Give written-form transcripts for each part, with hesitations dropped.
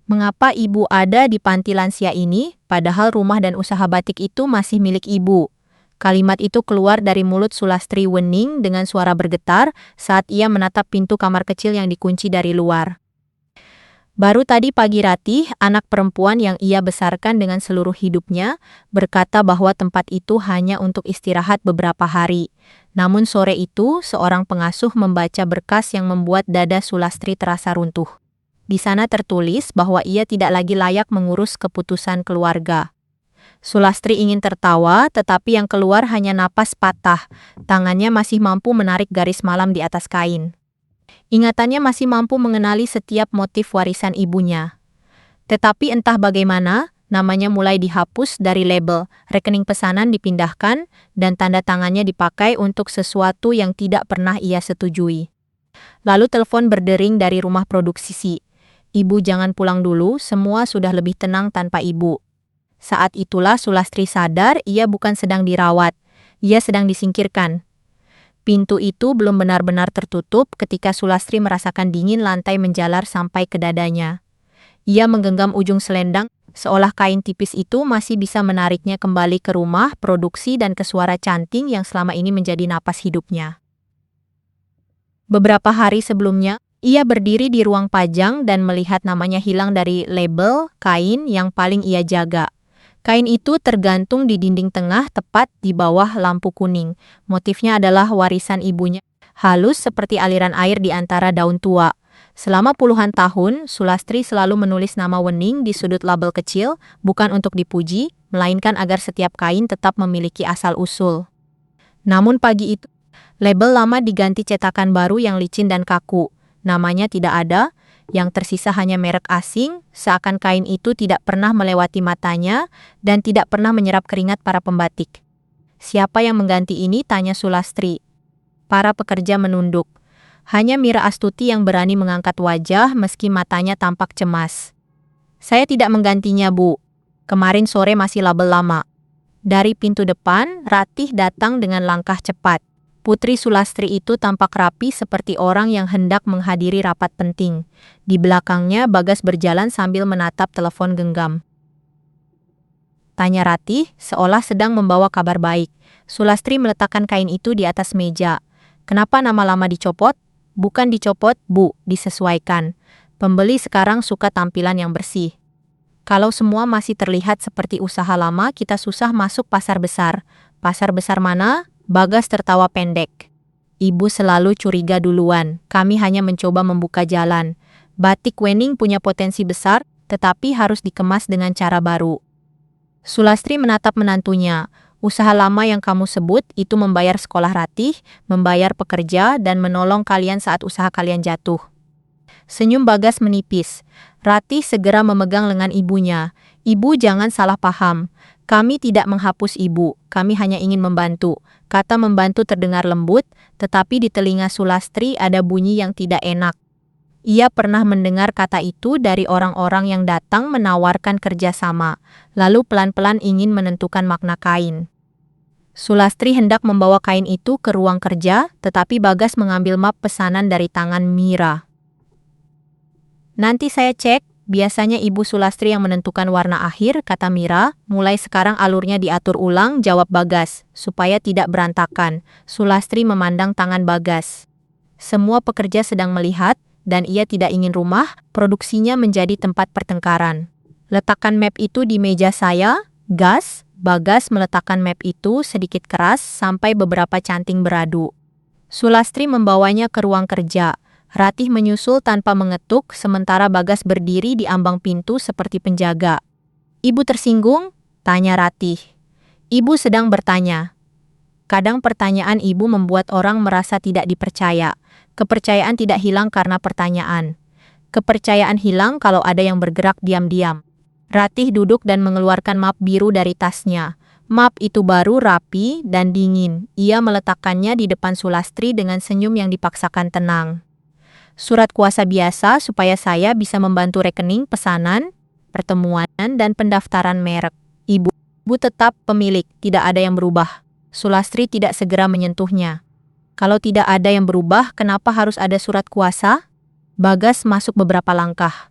Mengapa ibu ada di panti lansia ini, padahal rumah dan usaha batik itu masih milik ibu? Kalimat itu keluar dari mulut Sulastri Wening dengan suara bergetar saat ia menatap pintu kamar kecil yang dikunci dari luar. Baru tadi pagi Ratih, anak perempuan yang ia besarkan dengan seluruh hidupnya, berkata bahwa tempat itu hanya untuk istirahat beberapa hari. Namun sore itu, seorang pengasuh membaca berkas yang membuat dada Sulastri terasa runtuh. Di sana tertulis bahwa ia tidak lagi layak mengurus keputusan keluarga. Sulastri ingin tertawa, tetapi yang keluar hanya napas patah. Tangannya masih mampu menarik garis malam di atas kain. Ingatannya masih mampu mengenali setiap motif warisan ibunya. Tetapi entah bagaimana, namanya mulai dihapus dari label, rekening pesanan dipindahkan, dan tanda tangannya dipakai untuk sesuatu yang tidak pernah ia setujui. Lalu telepon berdering dari rumah produksi. Ibu jangan pulang dulu, semua sudah lebih tenang tanpa ibu. Saat itulah Sulastri sadar ia bukan sedang dirawat, ia sedang disingkirkan. Pintu itu belum benar-benar tertutup ketika Sulastri merasakan dingin lantai menjalar sampai ke dadanya. Ia menggenggam ujung selendang, seolah kain tipis itu masih bisa menariknya kembali ke rumah, produksi dan ke suara canting yang selama ini menjadi napas hidupnya. Beberapa hari sebelumnya, ia berdiri di ruang pajang dan melihat namanya hilang dari label kain yang paling ia jaga. Kain itu tergantung di dinding tengah tepat di bawah lampu kuning. Motifnya adalah warisan ibunya, halus seperti aliran air di antara daun tua. Selama puluhan tahun, Sulastri selalu menulis nama Wening di sudut label kecil, bukan untuk dipuji, melainkan agar setiap kain tetap memiliki asal-usul. Namun pagi itu, label lama diganti cetakan baru yang licin dan kaku. Namanya tidak ada, yang tersisa hanya merek asing, seakan kain itu tidak pernah melewati matanya dan tidak pernah menyerap keringat para pembatik. Siapa yang mengganti ini? Tanya Sulastri. Para pekerja menunduk. Hanya Mira Astuti yang berani mengangkat wajah meski matanya tampak cemas. Saya tidak menggantinya, Bu. Kemarin sore masih label lama. Dari pintu depan, Ratih datang dengan langkah cepat. Putri Sulastri itu tampak rapi seperti orang yang hendak menghadiri rapat penting. Di belakangnya Bagas berjalan sambil menatap telepon genggam. Tanya Ratih, seolah sedang membawa kabar baik. Sulastri meletakkan kain itu di atas meja. Kenapa nama lama dicopot? Bukan dicopot, Bu, disesuaikan. Pembeli sekarang suka tampilan yang bersih. Kalau semua masih terlihat seperti usaha lama, kita susah masuk pasar besar. Pasar besar mana? Bagas tertawa pendek. Ibu selalu curiga duluan, kami hanya mencoba membuka jalan. Batik Wening punya potensi besar, tetapi harus dikemas dengan cara baru. Sulastri menatap menantunya. Usaha lama yang kamu sebut itu membayar sekolah Ratih, membayar pekerja, dan menolong kalian saat usaha kalian jatuh. Senyum Bagas menipis. Ratih segera memegang lengan ibunya. Ibu jangan salah paham. Kami tidak menghapus ibu, kami hanya ingin membantu. Kata membantu terdengar lembut, tetapi di telinga Sulastri ada bunyi yang tidak enak. Ia pernah mendengar kata itu dari orang-orang yang datang menawarkan kerjasama, lalu pelan-pelan ingin menentukan makna kain. Sulastri hendak membawa kain itu ke ruang kerja, tetapi Bagas mengambil map pesanan dari tangan Mira. Nanti saya cek, biasanya Ibu Sulastri yang menentukan warna akhir, kata Mira. Mulai sekarang alurnya diatur ulang, jawab Bagas, supaya tidak berantakan. Sulastri memandang tangan Bagas. Semua pekerja sedang melihat, dan ia tidak ingin rumah produksinya menjadi tempat pertengkaran. Letakkan map itu di meja saya, gas. Bagas meletakkan map itu sedikit keras sampai beberapa canting beradu. Sulastri membawanya ke ruang kerja. Ratih menyusul tanpa mengetuk, sementara Bagas berdiri di ambang pintu seperti penjaga. Ibu tersinggung? Tanya Ratih. Ibu sedang bertanya. Kadang pertanyaan ibu membuat orang merasa tidak dipercaya. Kepercayaan tidak hilang karena pertanyaan. Kepercayaan hilang kalau ada yang bergerak diam-diam. Ratih duduk dan mengeluarkan map biru dari tasnya. Map itu baru, rapi, dan dingin. Ia meletakkannya di depan Sulastri dengan senyum yang dipaksakan tenang. Surat kuasa biasa supaya saya bisa membantu rekening, pesanan, pertemuan, dan pendaftaran merek. Ibu tetap pemilik, tidak ada yang berubah. Sulastri tidak segera menyentuhnya. Kalau tidak ada yang berubah, kenapa harus ada surat kuasa? Bagas masuk beberapa langkah.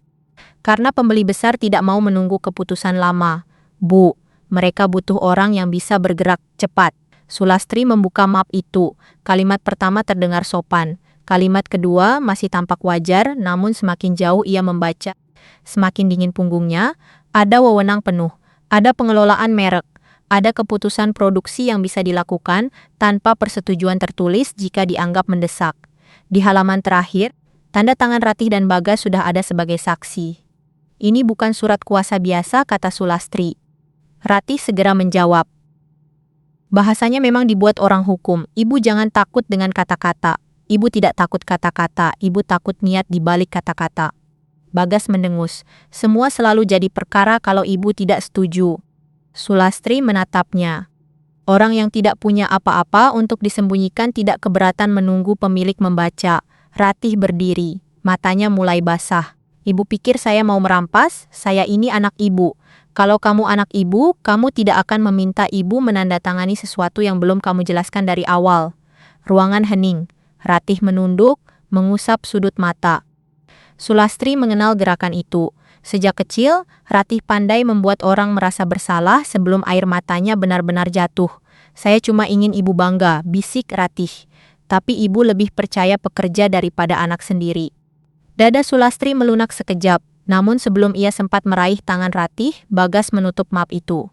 Karena pembeli besar tidak mau menunggu keputusan lama. Bu, mereka butuh orang yang bisa bergerak cepat. Sulastri membuka map itu. Kalimat pertama terdengar sopan. Kalimat kedua masih tampak wajar, namun semakin jauh ia membaca, semakin dingin punggungnya. Ada wewenang penuh, ada pengelolaan merek, ada keputusan produksi yang bisa dilakukan tanpa persetujuan tertulis jika dianggap mendesak. Di halaman terakhir, tanda tangan Ratih dan Bagas sudah ada sebagai saksi. Ini bukan surat kuasa biasa, kata Sulastri. Ratih segera menjawab. Bahasanya memang dibuat orang hukum. Ibu jangan takut dengan kata-kata. Ibu tidak takut kata-kata, ibu takut niat di balik kata-kata. Bagas mendengus. Semua selalu jadi perkara kalau ibu tidak setuju. Sulastri menatapnya. Orang yang tidak punya apa-apa untuk disembunyikan tidak keberatan menunggu pemilik membaca. Ratih berdiri. Matanya mulai basah. Ibu pikir saya mau merampas? Saya ini anak ibu. Kalau kamu anak ibu, kamu tidak akan meminta ibu menandatangani sesuatu yang belum kamu jelaskan dari awal. Ruangan hening. Ratih menunduk, mengusap sudut mata. Sulastri mengenal gerakan itu. Sejak kecil, Ratih pandai membuat orang merasa bersalah sebelum air matanya benar-benar jatuh. Saya cuma ingin ibu bangga, bisik Ratih. Tapi ibu lebih percaya pekerja daripada anak sendiri. Dada Sulastri melunak sekejap, namun sebelum ia sempat meraih tangan Ratih, Bagas menutup map itu.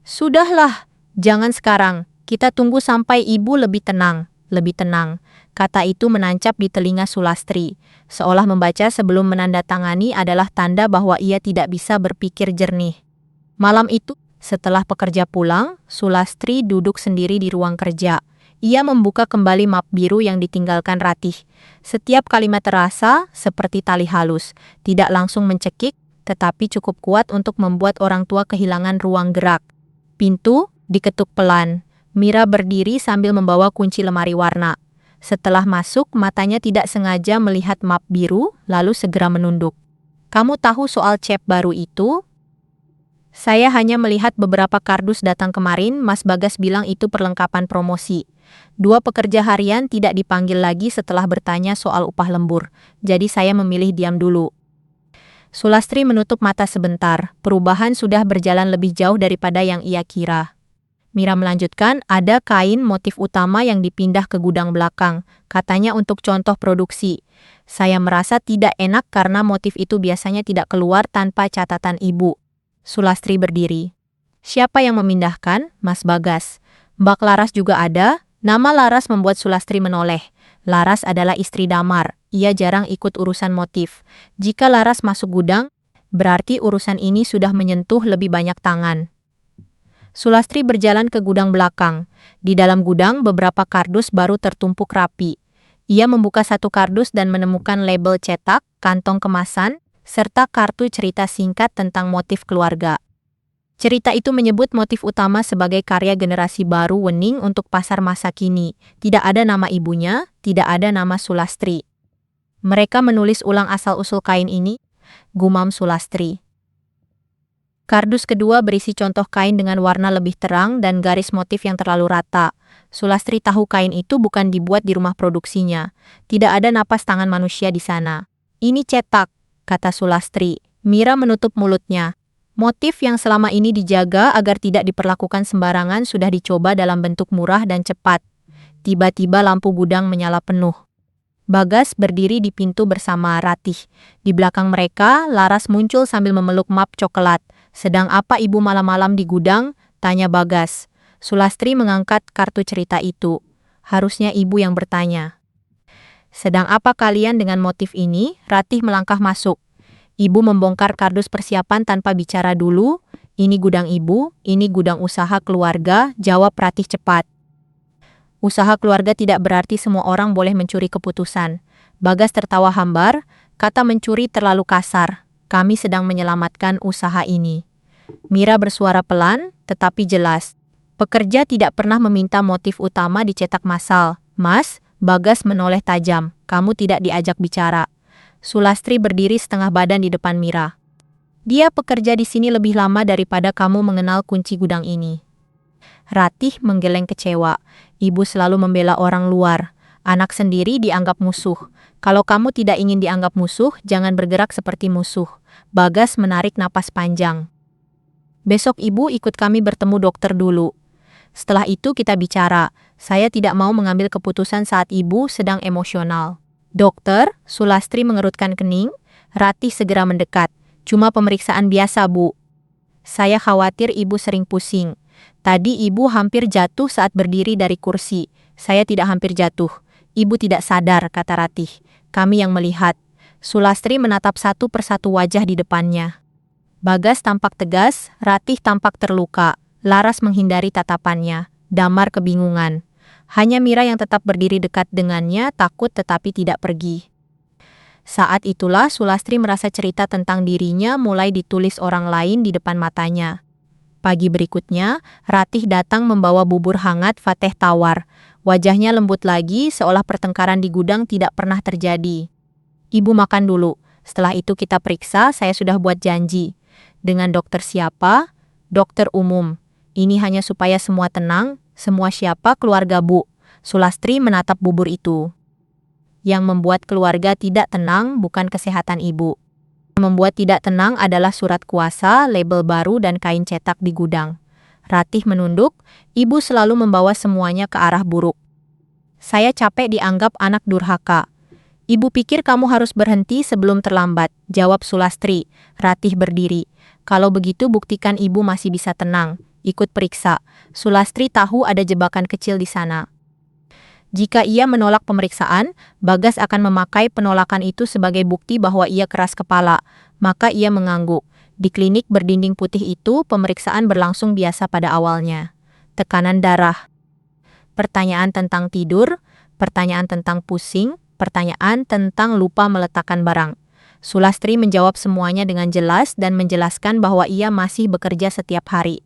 Sudahlah, jangan sekarang. Kita tunggu sampai ibu lebih tenang. Lebih tenang. Kata itu menancap di telinga Sulastri. Seolah membaca sebelum menandatangani adalah tanda bahwa ia tidak bisa berpikir jernih. Malam itu, setelah pekerja pulang, Sulastri duduk sendiri di ruang kerja. Ia membuka kembali map biru yang ditinggalkan Ratih. Setiap kalimat terasa seperti tali halus, tidak langsung mencekik, tetapi cukup kuat untuk membuat orang tua kehilangan ruang gerak. Pintu diketuk pelan. Mira berdiri sambil membawa kunci lemari warna. Setelah masuk, matanya tidak sengaja melihat map biru, lalu segera menunduk. Kamu tahu soal cep baru itu? Saya hanya melihat beberapa kardus datang kemarin, Mas Bagas bilang itu perlengkapan promosi. 2 pekerja harian tidak dipanggil lagi setelah bertanya soal upah lembur, jadi saya memilih diam dulu. Sulastri menutup mata sebentar, perubahan sudah berjalan lebih jauh daripada yang ia kira. Mira melanjutkan, ada kain motif utama yang dipindah ke gudang belakang, katanya untuk contoh produksi. Saya merasa tidak enak karena motif itu biasanya tidak keluar tanpa catatan ibu. Sulastri berdiri. Siapa yang memindahkan? Mas Bagas. Mbak Laras juga ada? Nama Laras membuat Sulastri menoleh. Laras adalah istri Damar. Ia jarang ikut urusan motif. Jika Laras masuk gudang, berarti urusan ini sudah menyentuh lebih banyak tangan. Sulastri berjalan ke gudang belakang. Di dalam gudang, beberapa kardus baru tertumpuk rapi. Ia membuka satu kardus dan menemukan label cetak, kantong kemasan, serta kartu cerita singkat tentang motif keluarga. Cerita itu menyebut motif utama sebagai karya generasi baru Wening untuk pasar masa kini. Tidak ada nama ibunya, tidak ada nama Sulastri. Mereka menulis ulang asal-usul kain ini, gumam Sulastri. Kardus kedua berisi contoh kain dengan warna lebih terang dan garis motif yang terlalu rata. Sulastri tahu kain itu bukan dibuat di rumah produksinya. Tidak ada napas tangan manusia di sana. Ini cetak, kata Sulastri. Mira menutup mulutnya. Motif yang selama ini dijaga agar tidak diperlakukan sembarangan sudah dicoba dalam bentuk murah dan cepat. Tiba-tiba lampu gudang menyala penuh. Bagas berdiri di pintu bersama Ratih. Di belakang mereka, Laras muncul sambil memeluk map coklat. Sedang apa ibu malam-malam di gudang? Tanya Bagas. Sulastri mengangkat kartu cerita itu. Harusnya ibu yang bertanya. Sedang apa kalian dengan motif ini? Ratih melangkah masuk. Ibu membongkar kardus persiapan tanpa bicara dulu. Ini gudang ibu, ini gudang usaha keluarga, jawab Ratih cepat. Usaha keluarga tidak berarti semua orang boleh mencuri keputusan. Bagas tertawa hambar, kata mencuri terlalu kasar. Kami sedang menyelamatkan usaha ini. Mira bersuara pelan, tetapi jelas. Pekerja tidak pernah meminta motif utama dicetak massal. Mas, Bagas menoleh tajam. Kamu tidak diajak bicara. Sulastri berdiri setengah badan di depan Mira. Dia pekerja di sini lebih lama daripada kamu mengenal kunci gudang ini. Ratih menggeleng kecewa. Ibu selalu membela orang luar. Anak sendiri dianggap musuh. Kalau kamu tidak ingin dianggap musuh, jangan bergerak seperti musuh. Bagas menarik napas panjang. Besok ibu ikut kami bertemu dokter dulu. Setelah itu kita bicara. Saya tidak mau mengambil keputusan saat ibu sedang emosional. Dokter, Sulastri mengerutkan kening. Ratih segera mendekat. Cuma pemeriksaan biasa, Bu. Saya khawatir ibu sering pusing. Tadi ibu hampir jatuh saat berdiri dari kursi. Saya tidak hampir jatuh. Ibu tidak sadar, kata Ratih. Kami yang melihat. Sulastri menatap satu persatu wajah di depannya. Bagas tampak tegas, Ratih tampak terluka. Laras menghindari tatapannya. Damar kebingungan. Hanya Mira yang tetap berdiri dekat dengannya, takut tetapi tidak pergi. Saat itulah Sulastri merasa cerita tentang dirinya mulai ditulis orang lain di depan matanya. Pagi berikutnya, Ratih datang membawa bubur hangat Fateh tawar. Wajahnya lembut lagi, seolah pertengkaran di gudang tidak pernah terjadi. Ibu makan dulu. Setelah itu kita periksa, saya sudah buat janji. Dengan dokter siapa? Dokter umum. Ini hanya supaya semua tenang. Semua siapa? Keluarga Bu. Sulastri menatap bubur itu. Yang membuat keluarga tidak tenang bukan kesehatan ibu. Yang membuat tidak tenang adalah surat kuasa, label baru dan kain cetak di gudang. Ratih menunduk, ibu selalu membawa semuanya ke arah buruk. Saya capek dianggap anak durhaka. Ibu pikir kamu harus berhenti sebelum terlambat, jawab Sulastri. Ratih berdiri. Kalau begitu buktikan ibu masih bisa tenang. Ikut periksa. Sulastri tahu ada jebakan kecil di sana. Jika ia menolak pemeriksaan, Bagas akan memakai penolakan itu sebagai bukti bahwa ia keras kepala. Maka ia mengangguk. Di klinik berdinding putih itu, pemeriksaan berlangsung biasa pada awalnya. Tekanan darah. Pertanyaan tentang tidur, pertanyaan tentang pusing, pertanyaan tentang lupa meletakkan barang. Sulastri menjawab semuanya dengan jelas dan menjelaskan bahwa ia masih bekerja setiap hari.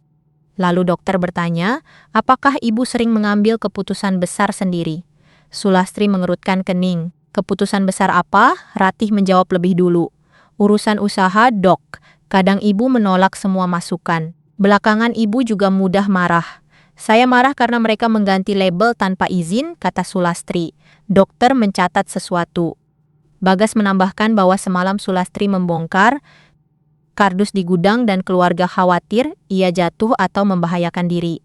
Lalu dokter bertanya, apakah ibu sering mengambil keputusan besar sendiri? Sulastri mengerutkan kening. Keputusan besar apa? Ratih menjawab lebih dulu. Urusan usaha, Dok. Kadang ibu menolak semua masukan. Belakangan ibu juga mudah marah. Saya marah karena mereka mengganti label tanpa izin, kata Sulastri. Dokter mencatat sesuatu. Bagas menambahkan bahwa semalam Sulastri membongkar kardus di gudang dan keluarga khawatir ia jatuh atau membahayakan diri.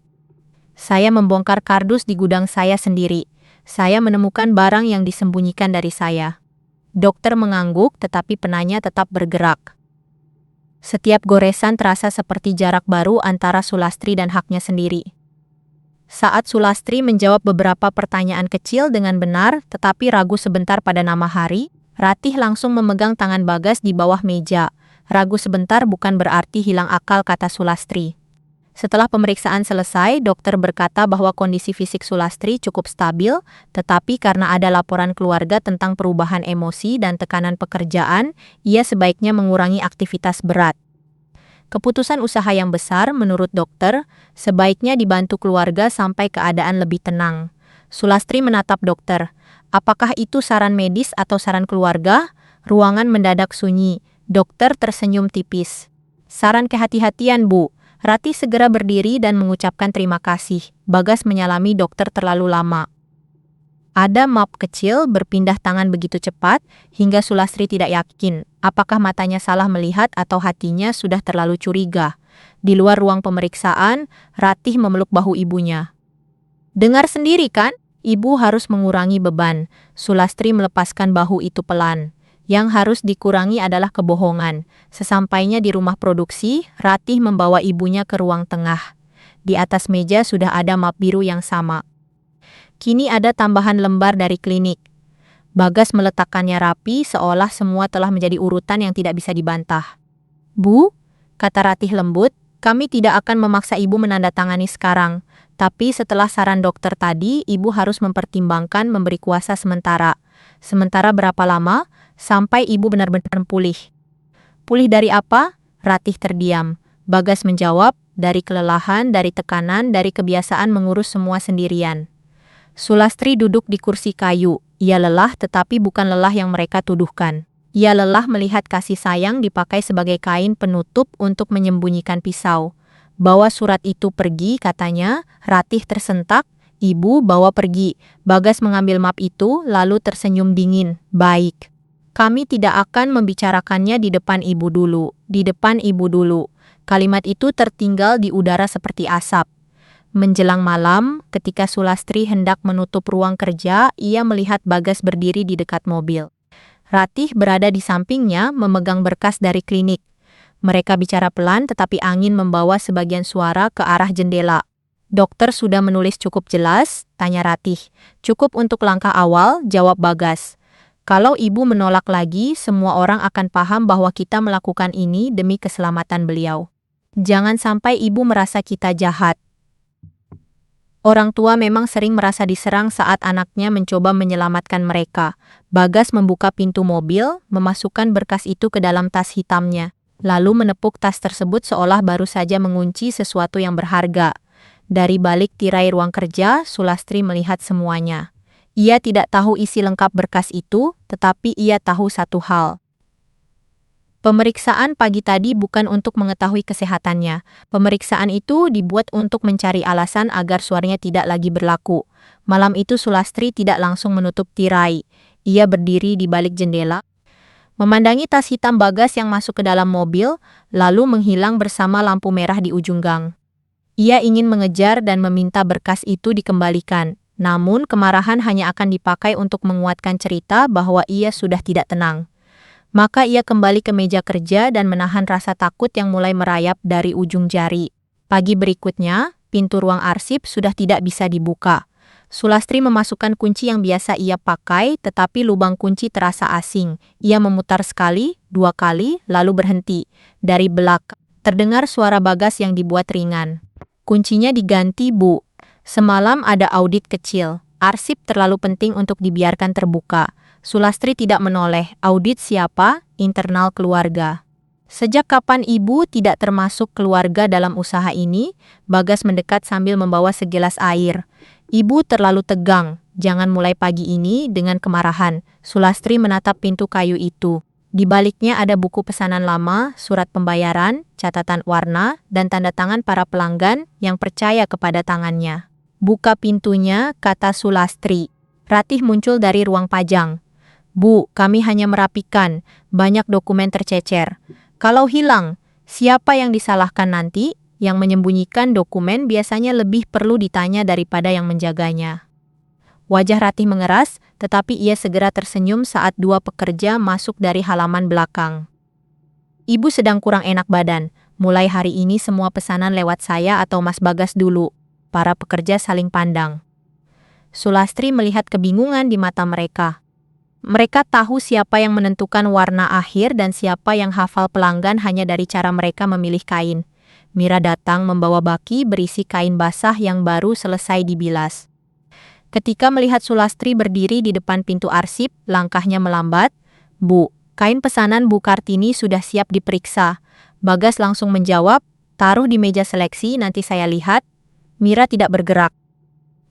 Saya membongkar kardus di gudang saya sendiri. Saya menemukan barang yang disembunyikan dari saya. Dokter mengangguk tetapi penanya tetap bergerak. Setiap goresan terasa seperti jarak baru antara Sulastri dan haknya sendiri. Saat Sulastri menjawab beberapa pertanyaan kecil dengan benar tetapi ragu sebentar pada nama hari, Ratih langsung memegang tangan Bagas di bawah meja. Ragu sebentar bukan berarti hilang akal, kata Sulastri. Setelah pemeriksaan selesai, dokter berkata bahwa kondisi fisik Sulastri cukup stabil, tetapi karena ada laporan keluarga tentang perubahan emosi dan tekanan pekerjaan, ia sebaiknya mengurangi aktivitas berat. Keputusan usaha yang besar, menurut dokter, sebaiknya dibantu keluarga sampai keadaan lebih tenang. Sulastri menatap dokter. Apakah itu saran medis atau saran keluarga? Ruangan mendadak sunyi. Dokter tersenyum tipis. Saran kehati-hatian, Bu. Ratih segera berdiri dan mengucapkan terima kasih. Bagas menyalami dokter terlalu lama. Ada map kecil berpindah tangan begitu cepat, hingga Sulastri tidak yakin apakah matanya salah melihat atau hatinya sudah terlalu curiga. Di luar ruang pemeriksaan, Ratih memeluk bahu ibunya. Dengar sendiri kan? Ibu harus mengurangi beban. Sulastri melepaskan bahu itu pelan. Yang harus dikurangi adalah kebohongan. Sesampainya di rumah produksi, Ratih membawa ibunya ke ruang tengah. Di atas meja sudah ada map biru yang sama. Kini ada tambahan lembar dari klinik. Bagas meletakkannya rapi seolah semua telah menjadi urutan yang tidak bisa dibantah. Bu, kata Ratih lembut, kami tidak akan memaksa ibu menandatangani sekarang. Tapi setelah saran dokter tadi, ibu harus mempertimbangkan memberi kuasa sementara. Sementara berapa lama? Sampai ibu benar-benar pulih. Pulih dari apa? Ratih terdiam. Bagas menjawab, dari kelelahan, dari tekanan, dari kebiasaan mengurus semua sendirian. Sulastri duduk di kursi kayu. Ia lelah tetapi bukan lelah yang mereka tuduhkan. Ia lelah melihat kasih sayang dipakai sebagai kain penutup untuk menyembunyikan pisau. Bawa surat itu pergi, katanya. Ratih tersentak. Ibu bawa pergi. Bagas mengambil map itu, lalu tersenyum dingin. Baik. Kami tidak akan membicarakannya di depan ibu dulu. Di depan ibu dulu. Kalimat itu tertinggal di udara seperti asap. Menjelang malam, ketika Sulastri hendak menutup ruang kerja, ia melihat Bagas berdiri di dekat mobil. Ratih berada di sampingnya memegang berkas dari klinik. Mereka bicara pelan tetapi angin membawa sebagian suara ke arah jendela. Dokter sudah menulis cukup jelas, tanya Ratih. Cukup untuk langkah awal, jawab Bagas. Kalau ibu menolak lagi, semua orang akan paham bahwa kita melakukan ini demi keselamatan beliau. Jangan sampai ibu merasa kita jahat. Orang tua memang sering merasa diserang saat anaknya mencoba menyelamatkan mereka. Bagas membuka pintu mobil, memasukkan berkas itu ke dalam tas hitamnya, lalu menepuk tas tersebut seolah baru saja mengunci sesuatu yang berharga. Dari balik tirai ruang kerja, Sulastri melihat semuanya. Ia tidak tahu isi lengkap berkas itu, tetapi ia tahu satu hal. Pemeriksaan pagi tadi bukan untuk mengetahui kesehatannya. Pemeriksaan itu dibuat untuk mencari alasan agar suaranya tidak lagi berlaku. Malam itu Sulastri tidak langsung menutup tirai. Ia berdiri di balik jendela, memandangi tas hitam Bagas yang masuk ke dalam mobil, lalu menghilang bersama lampu merah di ujung gang. Ia ingin mengejar dan meminta berkas itu dikembalikan. Namun, kemarahan hanya akan dipakai untuk menguatkan cerita bahwa ia sudah tidak tenang. Maka ia kembali ke meja kerja dan menahan rasa takut yang mulai merayap dari ujung jari. Pagi berikutnya, pintu ruang arsip sudah tidak bisa dibuka. Sulastri memasukkan kunci yang biasa ia pakai, tetapi lubang kunci terasa asing. Ia memutar sekali, 2 kali, lalu berhenti. Dari belakang, terdengar suara Bagas yang dibuat ringan. Kuncinya diganti, Bu. Semalam ada audit kecil. Arsip terlalu penting untuk dibiarkan terbuka. Sulastri tidak menoleh. Audit siapa? Internal keluarga. Sejak kapan ibu tidak termasuk keluarga dalam usaha ini? Bagas mendekat sambil membawa segelas air. Ibu terlalu tegang. Jangan mulai pagi ini dengan kemarahan. Sulastri menatap pintu kayu itu. Di baliknya ada buku pesanan lama, surat pembayaran, catatan warna, dan tanda tangan para pelanggan yang percaya kepada tangannya. Buka pintunya, kata Sulastri. Ratih muncul dari ruang pajang. Bu, kami hanya merapikan. Banyak dokumen tercecer. Kalau hilang, siapa yang disalahkan nanti? Yang menyembunyikan dokumen biasanya lebih perlu ditanya daripada yang menjaganya. Wajah Ratih mengeras, tetapi ia segera tersenyum saat 2 pekerja masuk dari halaman belakang. Ibu sedang kurang enak badan. Mulai hari ini semua pesanan lewat saya atau Mas Bagas dulu. Para pekerja saling pandang. Sulastri melihat kebingungan di mata mereka. Mereka tahu siapa yang menentukan warna akhir dan siapa yang hafal pelanggan hanya dari cara mereka memilih kain. Mira datang membawa baki berisi kain basah yang baru selesai dibilas. Ketika melihat Sulastri berdiri di depan pintu arsip, langkahnya melambat. Bu, kain pesanan Bu Kartini sudah siap diperiksa. Bagas langsung menjawab, taruh di meja seleksi, nanti saya lihat. Mira tidak bergerak.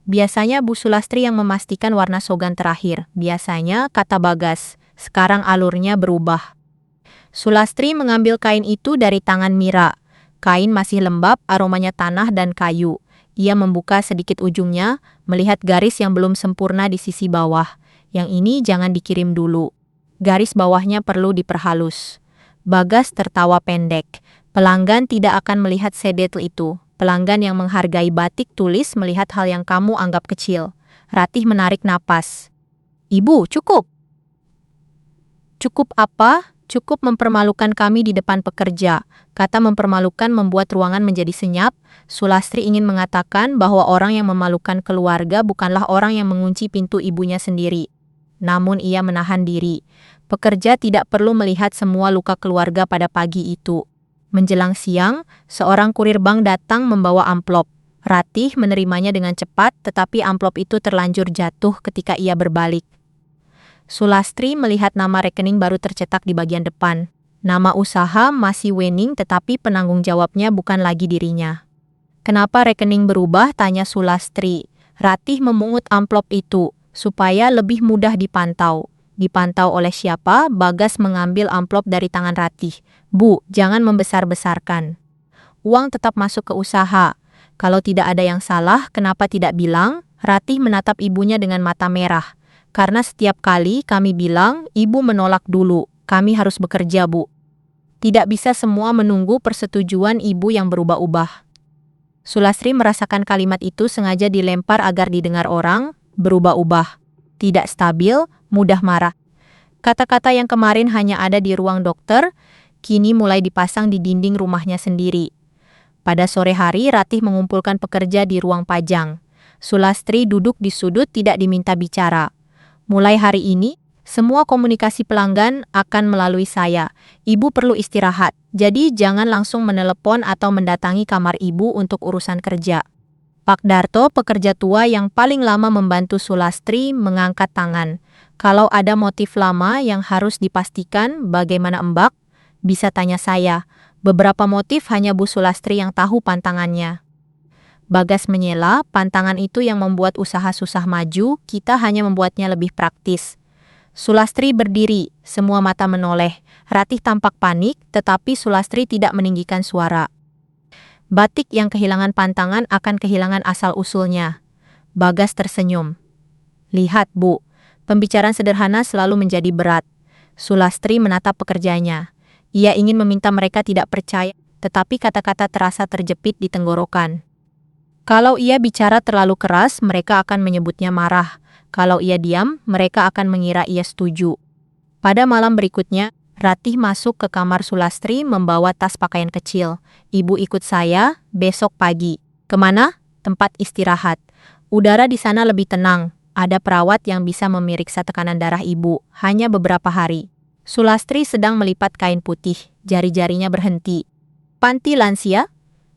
Biasanya Bu Sulastri yang memastikan warna sogan terakhir. Biasanya, kata Bagas. Sekarang alurnya berubah. Sulastri mengambil kain itu dari tangan Mira. Kain masih lembab, aromanya tanah dan kayu. Ia membuka sedikit ujungnya, melihat garis yang belum sempurna di sisi bawah. Yang ini jangan dikirim dulu. Garis bawahnya perlu diperhalus. Bagas tertawa pendek. Pelanggan tidak akan melihat sedetail itu. Pelanggan yang menghargai batik tulis melihat hal yang kamu anggap kecil. Ratih menarik napas. Ibu, cukup. Cukup apa? Cukup mempermalukan kami di depan pekerja. Kata mempermalukan membuat ruangan menjadi senyap. Sulastri ingin mengatakan bahwa orang yang memalukan keluarga bukanlah orang yang mengunci pintu ibunya sendiri. Namun ia menahan diri. Pekerja tidak perlu melihat semua luka keluarga pada pagi itu. Menjelang siang, seorang kurir bank datang membawa amplop. Ratih menerimanya dengan cepat, tetapi amplop itu terlanjur jatuh ketika ia berbalik. Sulastri melihat nama rekening baru tercetak di bagian depan. Nama usaha masih Wening, tetapi penanggung jawabnya bukan lagi dirinya. Kenapa rekening berubah? Tanya Sulastri. Ratih memungut amplop itu, supaya lebih mudah dipantau. Dipantau oleh siapa? Bagas mengambil amplop dari tangan Ratih. Bu, jangan membesar-besarkan. Uang tetap masuk ke usaha. Kalau tidak ada yang salah, kenapa tidak bilang? Ratih menatap ibunya dengan mata merah. Karena setiap kali kami bilang, ibu menolak dulu. Kami harus bekerja, Bu. Tidak bisa semua menunggu persetujuan ibu yang berubah-ubah. Sulastri merasakan kalimat itu sengaja dilempar agar didengar orang, berubah-ubah. Tidak stabil, mudah marah. Kata-kata yang kemarin hanya ada di ruang dokter, kini mulai dipasang di dinding rumahnya sendiri. Pada sore hari, Ratih mengumpulkan pekerja di ruang pajang. Sulastri duduk di sudut tidak diminta bicara. Mulai hari ini, semua komunikasi pelanggan akan melalui saya. Ibu perlu istirahat, jadi jangan langsung menelepon atau mendatangi kamar ibu untuk urusan kerja. Pak Darto, pekerja tua yang paling lama membantu Sulastri, mengangkat tangan. Kalau ada motif lama yang harus dipastikan, bagaimana Mbak? Bisa tanya saya. Beberapa motif hanya Bu Sulastri yang tahu pantangannya. Bagas menyela, pantangan itu yang membuat usaha susah maju, kita hanya membuatnya lebih praktis. Sulastri berdiri, semua mata menoleh. Ratih tampak panik, tetapi Sulastri tidak meninggikan suara. Batik yang kehilangan pantangan akan kehilangan asal-usulnya. Bagas tersenyum. Lihat, Bu, pembicaraan sederhana selalu menjadi berat. Sulastri menatap pekerjanya. Ia ingin meminta mereka tidak percaya, tetapi kata-kata terasa terjepit di tenggorokan. Kalau ia bicara terlalu keras, mereka akan menyebutnya marah. Kalau ia diam, mereka akan mengira ia setuju. Pada malam berikutnya, Ratih masuk ke kamar Sulastri membawa tas pakaian kecil. Ibu ikut saya, besok pagi. Kemana? Tempat istirahat. Udara di sana lebih tenang. Ada perawat yang bisa memeriksa tekanan darah ibu. Hanya beberapa hari. Sulastri sedang melipat kain putih. Jari-jarinya berhenti. Panti lansia?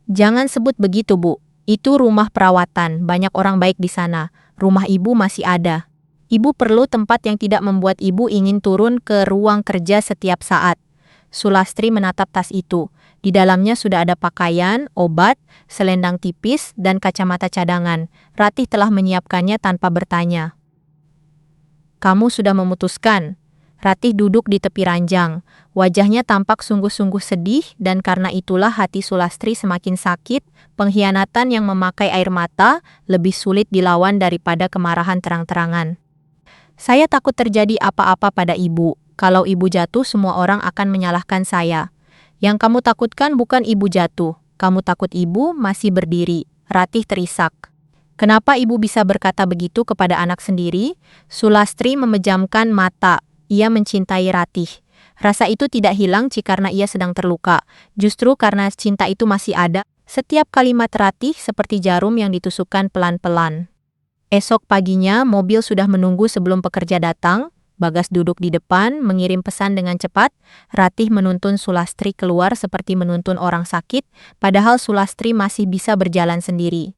Jangan sebut begitu, Bu. Itu rumah perawatan, banyak orang baik di sana. Rumah ibu masih ada. Ibu perlu tempat yang tidak membuat ibu ingin turun ke ruang kerja setiap saat. Sulastri menatap tas itu. Di dalamnya sudah ada pakaian, obat, selendang tipis, dan kacamata cadangan. Ratih telah menyiapkannya tanpa bertanya. Kamu sudah memutuskan? Ratih duduk di tepi ranjang. Wajahnya tampak sungguh-sungguh sedih dan karena itulah hati Sulastri semakin sakit. Pengkhianatan yang memakai air mata lebih sulit dilawan daripada kemarahan terang-terangan. Saya takut terjadi apa-apa pada ibu. Kalau ibu jatuh, semua orang akan menyalahkan saya. Yang kamu takutkan bukan ibu jatuh. Kamu takut ibu masih berdiri. Ratih terisak. Kenapa ibu bisa berkata begitu kepada anak sendiri? Sulastri memejamkan mata. Ia mencintai Ratih. Rasa itu tidak hilang karena ia sedang terluka. Justru karena cinta itu masih ada, setiap kalimat Ratih seperti jarum yang ditusukkan pelan-pelan. Esok paginya, mobil sudah menunggu sebelum pekerja datang. Bagas duduk di depan, mengirim pesan dengan cepat. Ratih menuntun Sulastri keluar seperti menuntun orang sakit, padahal Sulastri masih bisa berjalan sendiri.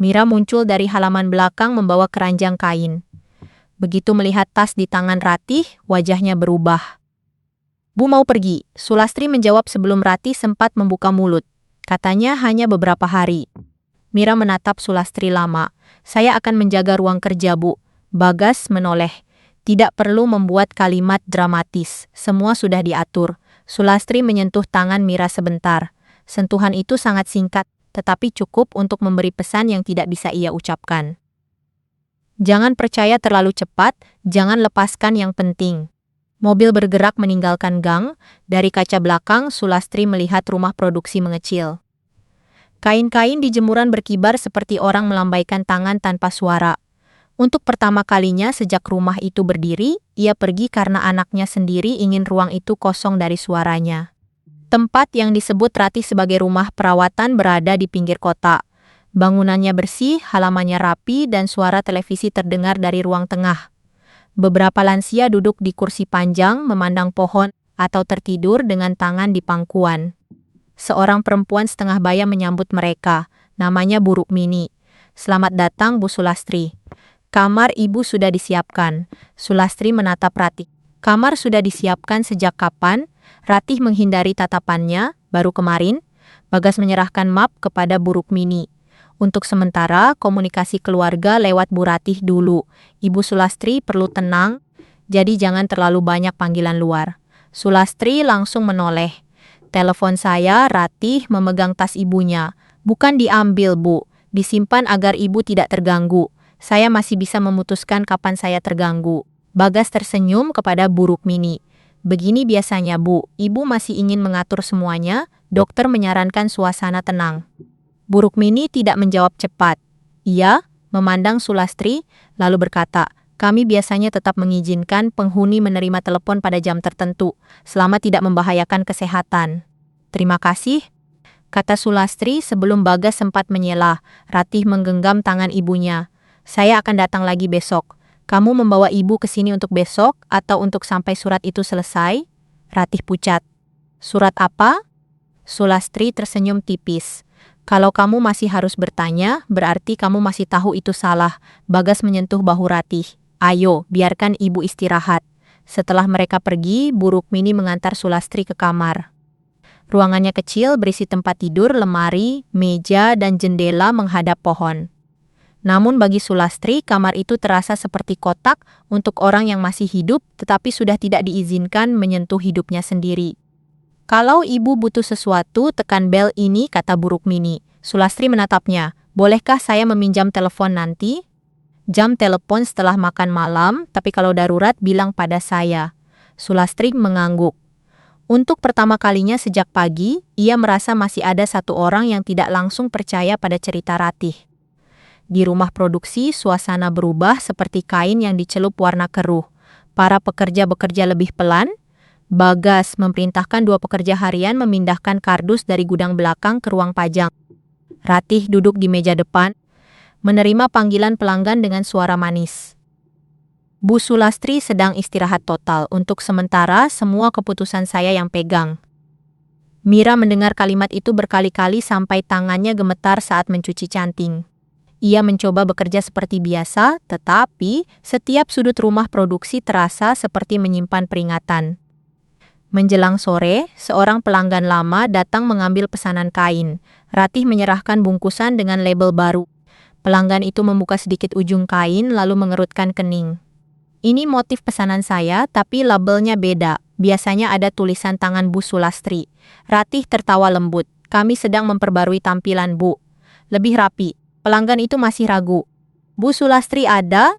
Mira muncul dari halaman belakang membawa keranjang kain. Begitu melihat tas di tangan Ratih, wajahnya berubah. Bu mau pergi, Sulastri menjawab sebelum Ratih sempat membuka mulut. Katanya hanya beberapa hari. Mira menatap Sulastri lama. Saya akan menjaga ruang kerja, Bu. Bagas menoleh. Tidak perlu membuat kalimat dramatis. Semua sudah diatur. Sulastri menyentuh tangan Mira sebentar. Sentuhan itu sangat singkat, tetapi cukup untuk memberi pesan yang tidak bisa ia ucapkan. Jangan percaya terlalu cepat, jangan lepaskan yang penting. Mobil bergerak meninggalkan gang, dari kaca belakang Sulastri melihat rumah produksi mengecil. Kain-kain di jemuran berkibar seperti orang melambaikan tangan tanpa suara. Untuk pertama kalinya sejak rumah itu berdiri, ia pergi karena anaknya sendiri ingin ruang itu kosong dari suaranya. Tempat yang disebut Ratih sebagai rumah perawatan berada di pinggir kota. Bangunannya bersih, halamannya rapi, dan suara televisi terdengar dari ruang tengah. Beberapa lansia duduk di kursi panjang, memandang pohon, atau tertidur dengan tangan di pangkuan. Seorang perempuan setengah baya menyambut mereka, namanya Bu Rukmini. Selamat datang, Bu Sulastri. Kamar ibu sudah disiapkan. Sulastri menatap Ratih. Kamar sudah disiapkan sejak kapan? Ratih menghindari tatapannya, baru kemarin. Bagas menyerahkan map kepada Bu Rukmini. Untuk sementara, komunikasi keluarga lewat Bu Ratih dulu. Ibu Sulastri perlu tenang, jadi jangan terlalu banyak panggilan luar. Sulastri langsung menoleh. Telepon saya, Ratih memegang tas ibunya. Bukan diambil, Bu. Disimpan agar ibu tidak terganggu. Saya masih bisa memutuskan kapan saya terganggu. Bagas tersenyum kepada Bu Rukmini. Begini biasanya, Bu. Ibu masih ingin mengatur semuanya. Dokter menyarankan suasana tenang. Bu Rukmini tidak menjawab cepat. Ia memandang Sulastri, lalu berkata, kami biasanya tetap mengizinkan penghuni menerima telepon pada jam tertentu, selama tidak membahayakan kesehatan. Terima kasih, kata Sulastri sebelum Bagas sempat menyela. Ratih menggenggam tangan ibunya. Saya akan datang lagi besok. Kamu membawa ibu ke sini untuk besok atau untuk sampai surat itu selesai? Ratih pucat. Surat apa? Sulastri tersenyum tipis. Kalau kamu masih harus bertanya, berarti kamu masih tahu itu salah. Bagas menyentuh bahu Ratih. Ayo, biarkan ibu istirahat. Setelah mereka pergi, Bu Rukmini mengantar Sulastri ke kamar. Ruangannya kecil, berisi tempat tidur, lemari, meja, dan jendela menghadap pohon. Namun bagi Sulastri, kamar itu terasa seperti kotak untuk orang yang masih hidup, tetapi sudah tidak diizinkan menyentuh hidupnya sendiri. Kalau ibu butuh sesuatu, tekan bel ini, kata Bu Rukmini. Sulastri menatapnya. Bolehkah saya meminjam telepon nanti? Jam telepon setelah makan malam, tapi kalau darurat bilang pada saya. Sulastri mengangguk. Untuk pertama kalinya sejak pagi, ia merasa masih ada satu orang yang tidak langsung percaya pada cerita Ratih. Di rumah produksi, suasana berubah seperti kain yang dicelup warna keruh. Para pekerja bekerja lebih pelan. Bagas memerintahkan 2 pekerja harian memindahkan kardus dari gudang belakang ke ruang pajang. Ratih duduk di meja depan, menerima panggilan pelanggan dengan suara manis. Bu Sulastri sedang istirahat total. Untuk sementara, semua keputusan saya yang pegang. Mira mendengar kalimat itu berkali-kali sampai tangannya gemetar saat mencuci canting. Ia mencoba bekerja seperti biasa, tetapi setiap sudut rumah produksi terasa seperti menyimpan peringatan. Menjelang sore, seorang pelanggan lama datang mengambil pesanan kain. Ratih menyerahkan bungkusan dengan label baru. Pelanggan itu membuka sedikit ujung kain lalu mengerutkan kening. Ini motif pesanan saya, tapi labelnya beda. Biasanya ada tulisan tangan Bu Sulastri. Ratih tertawa lembut. Kami sedang memperbarui tampilan, Bu. Lebih rapi. Pelanggan itu masih ragu. Bu Sulastri ada?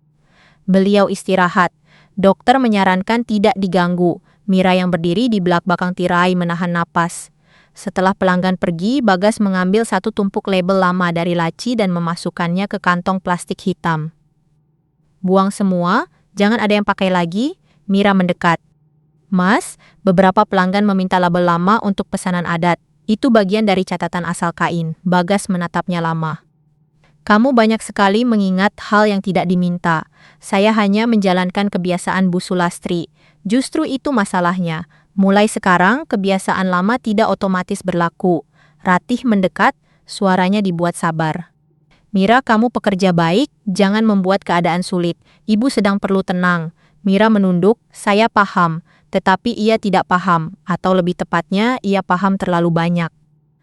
Beliau istirahat. Dokter menyarankan tidak diganggu. Mira yang berdiri di belakang tirai menahan napas. Setelah pelanggan pergi, Bagas mengambil satu tumpuk label lama dari laci dan memasukkannya ke kantong plastik hitam. Buang semua, jangan ada yang pakai lagi. Mira mendekat. Mas, beberapa pelanggan meminta label lama untuk pesanan adat. Itu bagian dari catatan asal kain. Bagas menatapnya lama. Kamu banyak sekali mengingat hal yang tidak diminta. Saya hanya menjalankan kebiasaan Bu Sulastri. Justru itu masalahnya. Mulai sekarang, kebiasaan lama tidak otomatis berlaku. Ratih mendekat, suaranya dibuat sabar. Mira, kamu pekerja baik, jangan membuat keadaan sulit. Ibu sedang perlu tenang. Mira menunduk, saya paham, tetapi ia tidak paham, atau lebih tepatnya, ia paham terlalu banyak.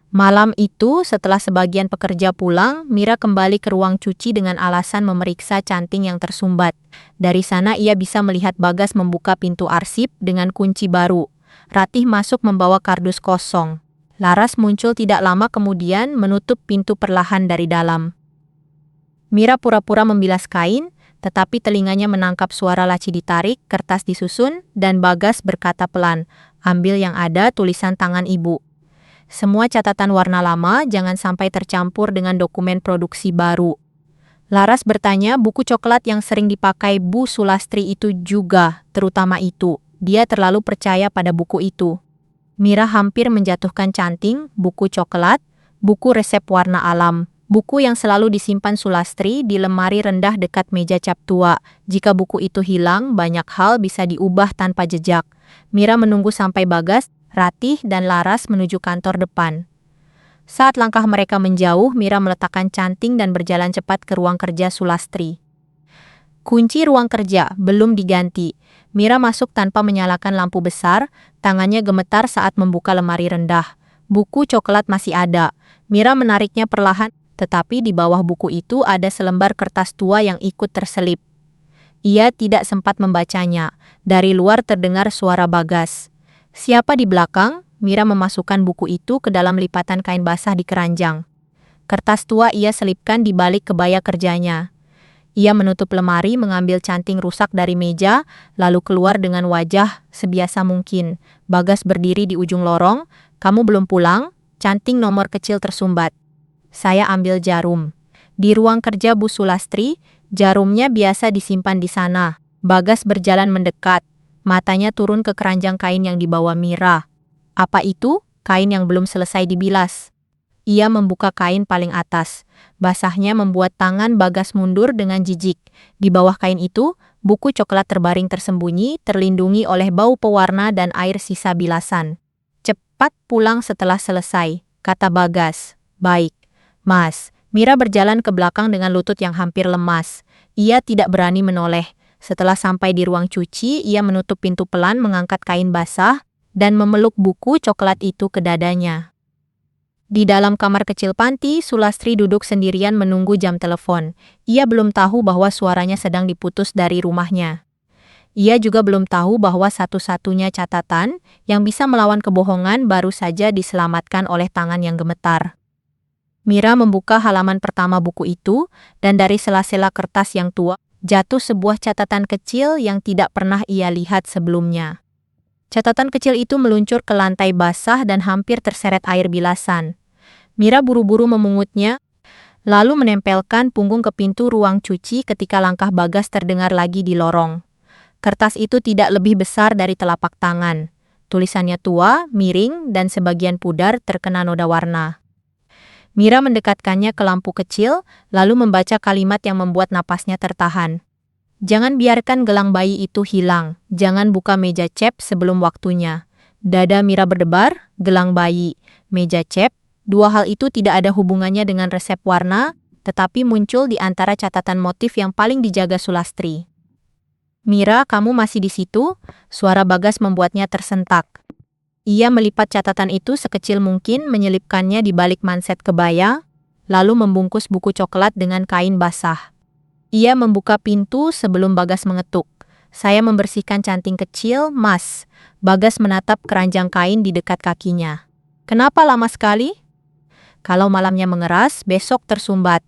Malam itu, setelah sebagian pekerja pulang, Mira kembali ke ruang cuci dengan alasan memeriksa canting yang tersumbat. Dari sana ia bisa melihat Bagas membuka pintu arsip dengan kunci baru. Ratih masuk membawa kardus kosong. Laras muncul tidak lama kemudian menutup pintu perlahan dari dalam. Mira pura-pura membilas kain, tetapi telinganya menangkap suara laci ditarik, kertas disusun, dan Bagas berkata pelan, ambil yang ada tulisan tangan ibu. Semua catatan warna lama jangan sampai tercampur dengan dokumen produksi baru. Laras bertanya buku coklat yang sering dipakai Bu Sulastri itu juga, terutama itu. Dia terlalu percaya pada buku itu. Mira hampir menjatuhkan canting, buku coklat, buku resep warna alam, buku yang selalu disimpan Sulastri di lemari rendah dekat meja cap tua. Jika buku itu hilang, banyak hal bisa diubah tanpa jejak. Mira menunggu sampai Bagas, Ratih, dan Laras menuju kantor depan. Saat langkah mereka menjauh, Mira meletakkan canting dan berjalan cepat ke ruang kerja Sulastri. Kunci ruang kerja belum diganti. Mira masuk tanpa menyalakan lampu besar, tangannya gemetar saat membuka lemari rendah. Buku coklat masih ada. Mira menariknya perlahan, tetapi di bawah buku itu ada selembar kertas tua yang ikut terselip. Ia tidak sempat membacanya. Dari luar terdengar suara Bagas. Siapa di belakang? Mira memasukkan buku itu ke dalam lipatan kain basah di keranjang. Kertas tua ia selipkan di balik kebaya kerjanya. Ia menutup lemari, mengambil canting rusak dari meja, lalu keluar dengan wajah sebiasa mungkin. Bagas berdiri di ujung lorong. Kamu belum pulang? Canting nomor kecil tersumbat. Saya ambil jarum. Di ruang kerja Bu Sulastri, jarumnya biasa disimpan di sana. Bagas berjalan mendekat. Matanya turun ke keranjang kain yang dibawa Mira. Apa itu? Kain yang belum selesai dibilas. Ia membuka kain paling atas. Basahnya membuat tangan Bagas mundur dengan jijik. Di bawah kain itu, buku coklat terbaring tersembunyi, terlindungi oleh bau pewarna dan air sisa bilasan. Cepat pulang setelah selesai, kata Bagas. Baik, Mas. Mira berjalan ke belakang dengan lutut yang hampir lemas. Ia tidak berani menoleh. Setelah sampai di ruang cuci, ia menutup pintu pelan, mengangkat kain basah, dan memeluk buku coklat itu ke dadanya. Di dalam kamar kecil panti, Sulastri duduk sendirian menunggu jam telepon. Ia belum tahu bahwa suaranya sedang diputus dari rumahnya. Ia juga belum tahu bahwa satu-satunya catatan yang bisa melawan kebohongan baru saja diselamatkan oleh tangan yang gemetar. Mira membuka halaman pertama buku itu, dan dari sela-sela kertas yang tua, jatuh sebuah catatan kecil yang tidak pernah ia lihat sebelumnya. Catatan kecil itu meluncur ke lantai basah dan hampir terseret air bilasan. Mira buru-buru memungutnya, lalu menempelkan punggung ke pintu ruang cuci ketika langkah Bagas terdengar lagi di lorong. Kertas itu tidak lebih besar dari telapak tangan. Tulisannya tua, miring, dan sebagian pudar terkena noda warna. Mira mendekatkannya ke lampu kecil, lalu membaca kalimat yang membuat napasnya tertahan. Jangan biarkan gelang bayi itu hilang. Jangan buka meja cep sebelum waktunya. Dada Mira berdebar, gelang bayi, meja cep. Dua hal itu tidak ada hubungannya dengan resep warna, tetapi muncul di antara catatan motif yang paling dijaga Sulastri. Mira, kamu masih di situ? Suara Bagas membuatnya tersentak. Ia melipat catatan itu sekecil mungkin, menyelipkannya di balik manset kebaya, lalu membungkus buku coklat dengan kain basah. Ia membuka pintu sebelum Bagas mengetuk. Saya membersihkan canting kecil, Mas. Bagas menatap keranjang kain di dekat kakinya. Kenapa lama sekali? Kalau malamnya mengeras, besok tersumbat.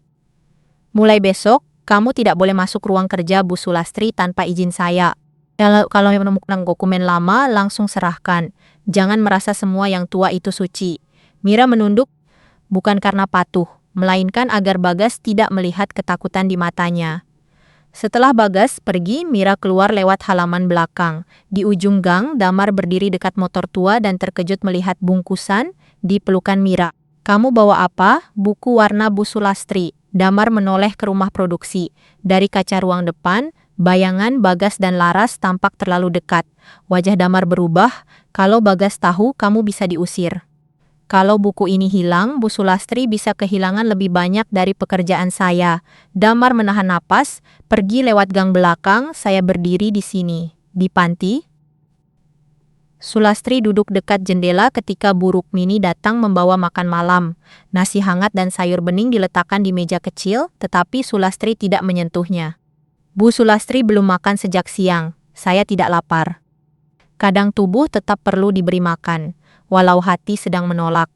Mulai besok, kamu tidak boleh masuk ruang kerja Bu Sulastri tanpa izin saya. Kalau menemukan dokumen lama, langsung serahkan. Jangan merasa semua yang tua itu suci. Mira menunduk, bukan karena patuh, melainkan agar Bagas tidak melihat ketakutan di matanya. Setelah Bagas pergi, Mira keluar lewat halaman belakang. Di ujung gang, Damar berdiri dekat motor tua dan terkejut melihat bungkusan di pelukan Mira. Kamu bawa apa? Buku warna Bu Sulastri. Damar menoleh ke rumah produksi. Dari kaca ruang depan, bayangan Bagas dan Laras tampak terlalu dekat. Wajah Damar berubah. Kalau Bagas tahu, kamu bisa diusir. Kalau buku ini hilang, Bu Sulastri bisa kehilangan lebih banyak dari pekerjaan saya. Damar menahan napas, pergi lewat gang belakang, saya berdiri di sini. Di panti? Sulastri duduk dekat jendela ketika Bu Rukmini datang membawa makan malam. Nasi hangat dan sayur bening diletakkan di meja kecil, tetapi Sulastri tidak menyentuhnya. Bu Sulastri belum makan sejak siang, saya tidak lapar. Kadang tubuh tetap perlu diberi makan, walau hati sedang menolak.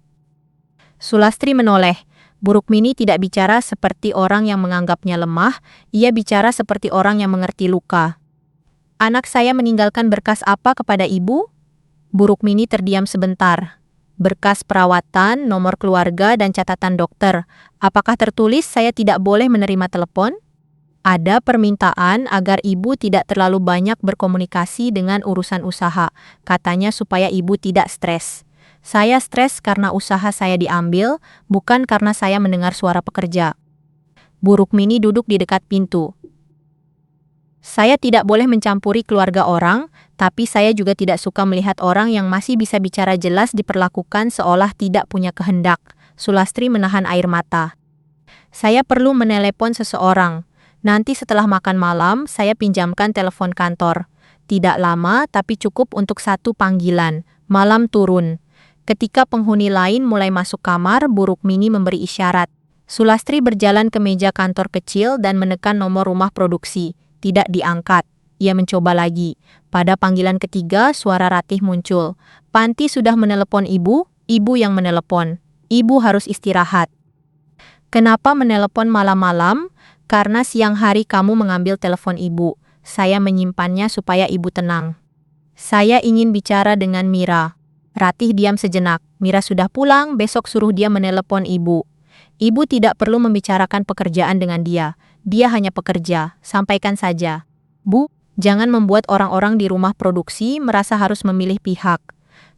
Sulastri menoleh. Bu Rukmini tidak bicara seperti orang yang menganggapnya lemah, ia bicara seperti orang yang mengerti luka. Anak saya meninggalkan berkas apa kepada ibu? Bu Rukmini terdiam sebentar. Berkas perawatan, nomor keluarga, dan catatan dokter. Apakah tertulis saya tidak boleh menerima telepon? Ada permintaan agar ibu tidak terlalu banyak berkomunikasi dengan urusan usaha. Katanya supaya ibu tidak stres. Saya stres karena usaha saya diambil, bukan karena saya mendengar suara pekerja. Bu Rukmini duduk di dekat pintu. Saya tidak boleh mencampuri keluarga orang, tapi saya juga tidak suka melihat orang yang masih bisa bicara jelas diperlakukan seolah tidak punya kehendak. Sulastri menahan air mata. Saya perlu menelepon seseorang. Nanti setelah makan malam, saya pinjamkan telepon kantor. Tidak lama, tapi cukup untuk satu panggilan. Malam turun. Ketika penghuni lain mulai masuk kamar, Bu Rukmini memberi isyarat. Sulastri berjalan ke meja kantor kecil dan menekan nomor rumah produksi. Tidak diangkat. Ia mencoba lagi. Pada panggilan ketiga, suara Ratih muncul. Panti sudah menelepon ibu, ibu yang menelepon. Ibu harus istirahat. Kenapa menelepon malam-malam? Karena siang hari kamu mengambil telepon ibu. Saya menyimpannya supaya ibu tenang. Saya ingin bicara dengan Mira. Ratih diam sejenak. Mira sudah pulang, besok suruh dia menelepon ibu. Ibu tidak perlu membicarakan pekerjaan dengan dia. Dia hanya pekerja, sampaikan saja. Bu, jangan membuat orang-orang di rumah produksi merasa harus memilih pihak.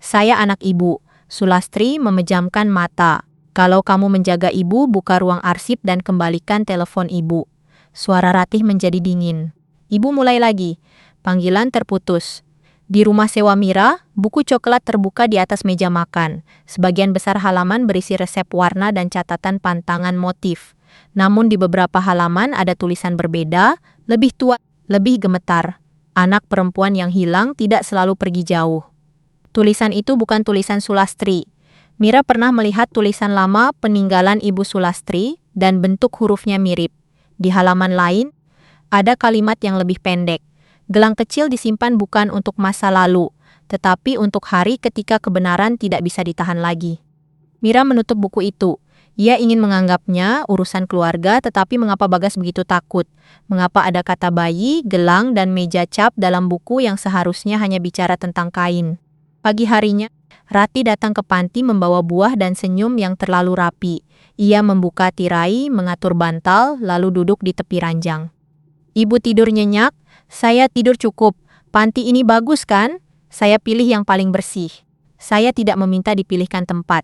Saya anak ibu. Sulastri memejamkan mata. Kalau kamu menjaga ibu, buka ruang arsip dan kembalikan telepon ibu. Suara Ratih menjadi dingin. Ibu mulai lagi. Panggilan terputus. Di rumah sewa Mira, buku coklat terbuka di atas meja makan. Sebagian besar halaman berisi resep warna dan catatan pantangan motif. Namun di beberapa halaman ada tulisan berbeda, lebih tua, lebih gemetar. Anak perempuan yang hilang tidak selalu pergi jauh. Tulisan itu bukan tulisan Sulastri. Mira pernah melihat tulisan lama peninggalan Ibu Sulastri dan bentuk hurufnya mirip. Di halaman lain, ada kalimat yang lebih pendek. Gelang kecil disimpan bukan untuk masa lalu, tetapi untuk hari ketika kebenaran tidak bisa ditahan lagi. Mira menutup buku itu. Ia ingin menganggapnya urusan keluarga, tetapi mengapa Bagas begitu takut? Mengapa ada kata bayi, gelang, dan meja cap dalam buku yang seharusnya hanya bicara tentang kain? Pagi harinya, Ratih datang ke panti membawa buah dan senyum yang terlalu rapi. Ia membuka tirai, mengatur bantal, lalu duduk di tepi ranjang. Ibu tidur nyenyak. Saya tidur cukup. Panti ini bagus kan? Saya pilih yang paling bersih. Saya tidak meminta dipilihkan tempat.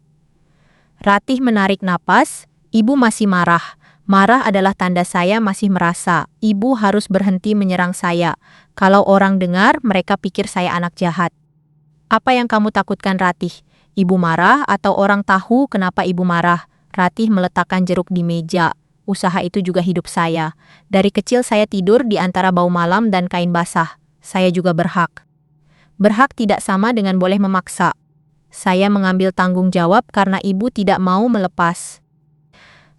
Ratih menarik napas. Ibu masih marah. Marah adalah tanda saya masih merasa. Ibu harus berhenti menyerang saya. Kalau orang dengar, mereka pikir saya anak jahat. Apa yang kamu takutkan, Ratih? Ibu marah atau orang tahu kenapa ibu marah? Ratih meletakkan jeruk di meja. Usaha itu juga hidup saya. Dari kecil saya tidur di antara bau malam dan kain basah. Saya juga berhak. Berhak tidak sama dengan boleh memaksa. Saya mengambil tanggung jawab karena ibu tidak mau melepas.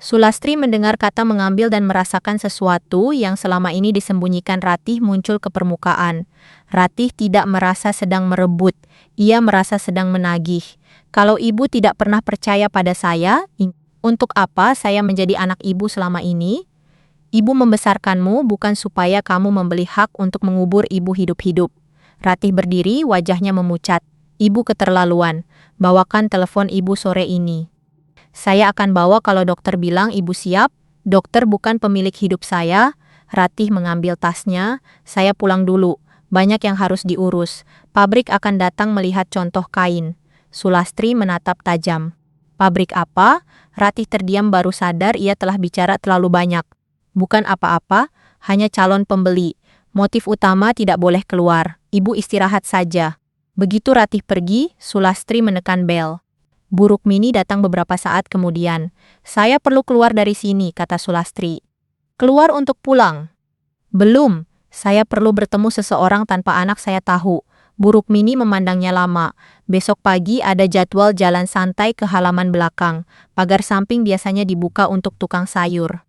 Sulastri mendengar kata mengambil dan merasakan sesuatu yang selama ini disembunyikan Ratih muncul ke permukaan. Ratih tidak merasa sedang merebut. Ia merasa sedang menagih. Kalau ibu tidak pernah percaya pada saya, untuk apa saya menjadi anak ibu selama ini? Ibu membesarkanmu bukan supaya kamu membeli hak untuk mengubur ibu hidup-hidup. Ratih berdiri, wajahnya memucat. Ibu keterlaluan. Bawakan telepon ibu sore ini. Saya akan bawa kalau dokter bilang ibu siap. Dokter bukan pemilik hidup saya. Ratih mengambil tasnya. Saya pulang dulu. Banyak yang harus diurus. Pabrik akan datang melihat contoh kain. Sulastri menatap tajam. Pabrik apa? Ratih terdiam, baru sadar ia telah bicara terlalu banyak. Bukan apa-apa, hanya calon pembeli. Motif utama tidak boleh keluar. Ibu istirahat saja. Begitu Ratih pergi, Sulastri menekan bel. Bu Rukmini datang beberapa saat kemudian. Saya perlu keluar dari sini, kata Sulastri. Keluar untuk pulang? Belum. Saya perlu bertemu seseorang tanpa anak saya tahu. Bu Rukmini memandangnya lama. Besok pagi ada jadwal jalan santai ke halaman belakang. Pagar samping biasanya dibuka untuk tukang sayur.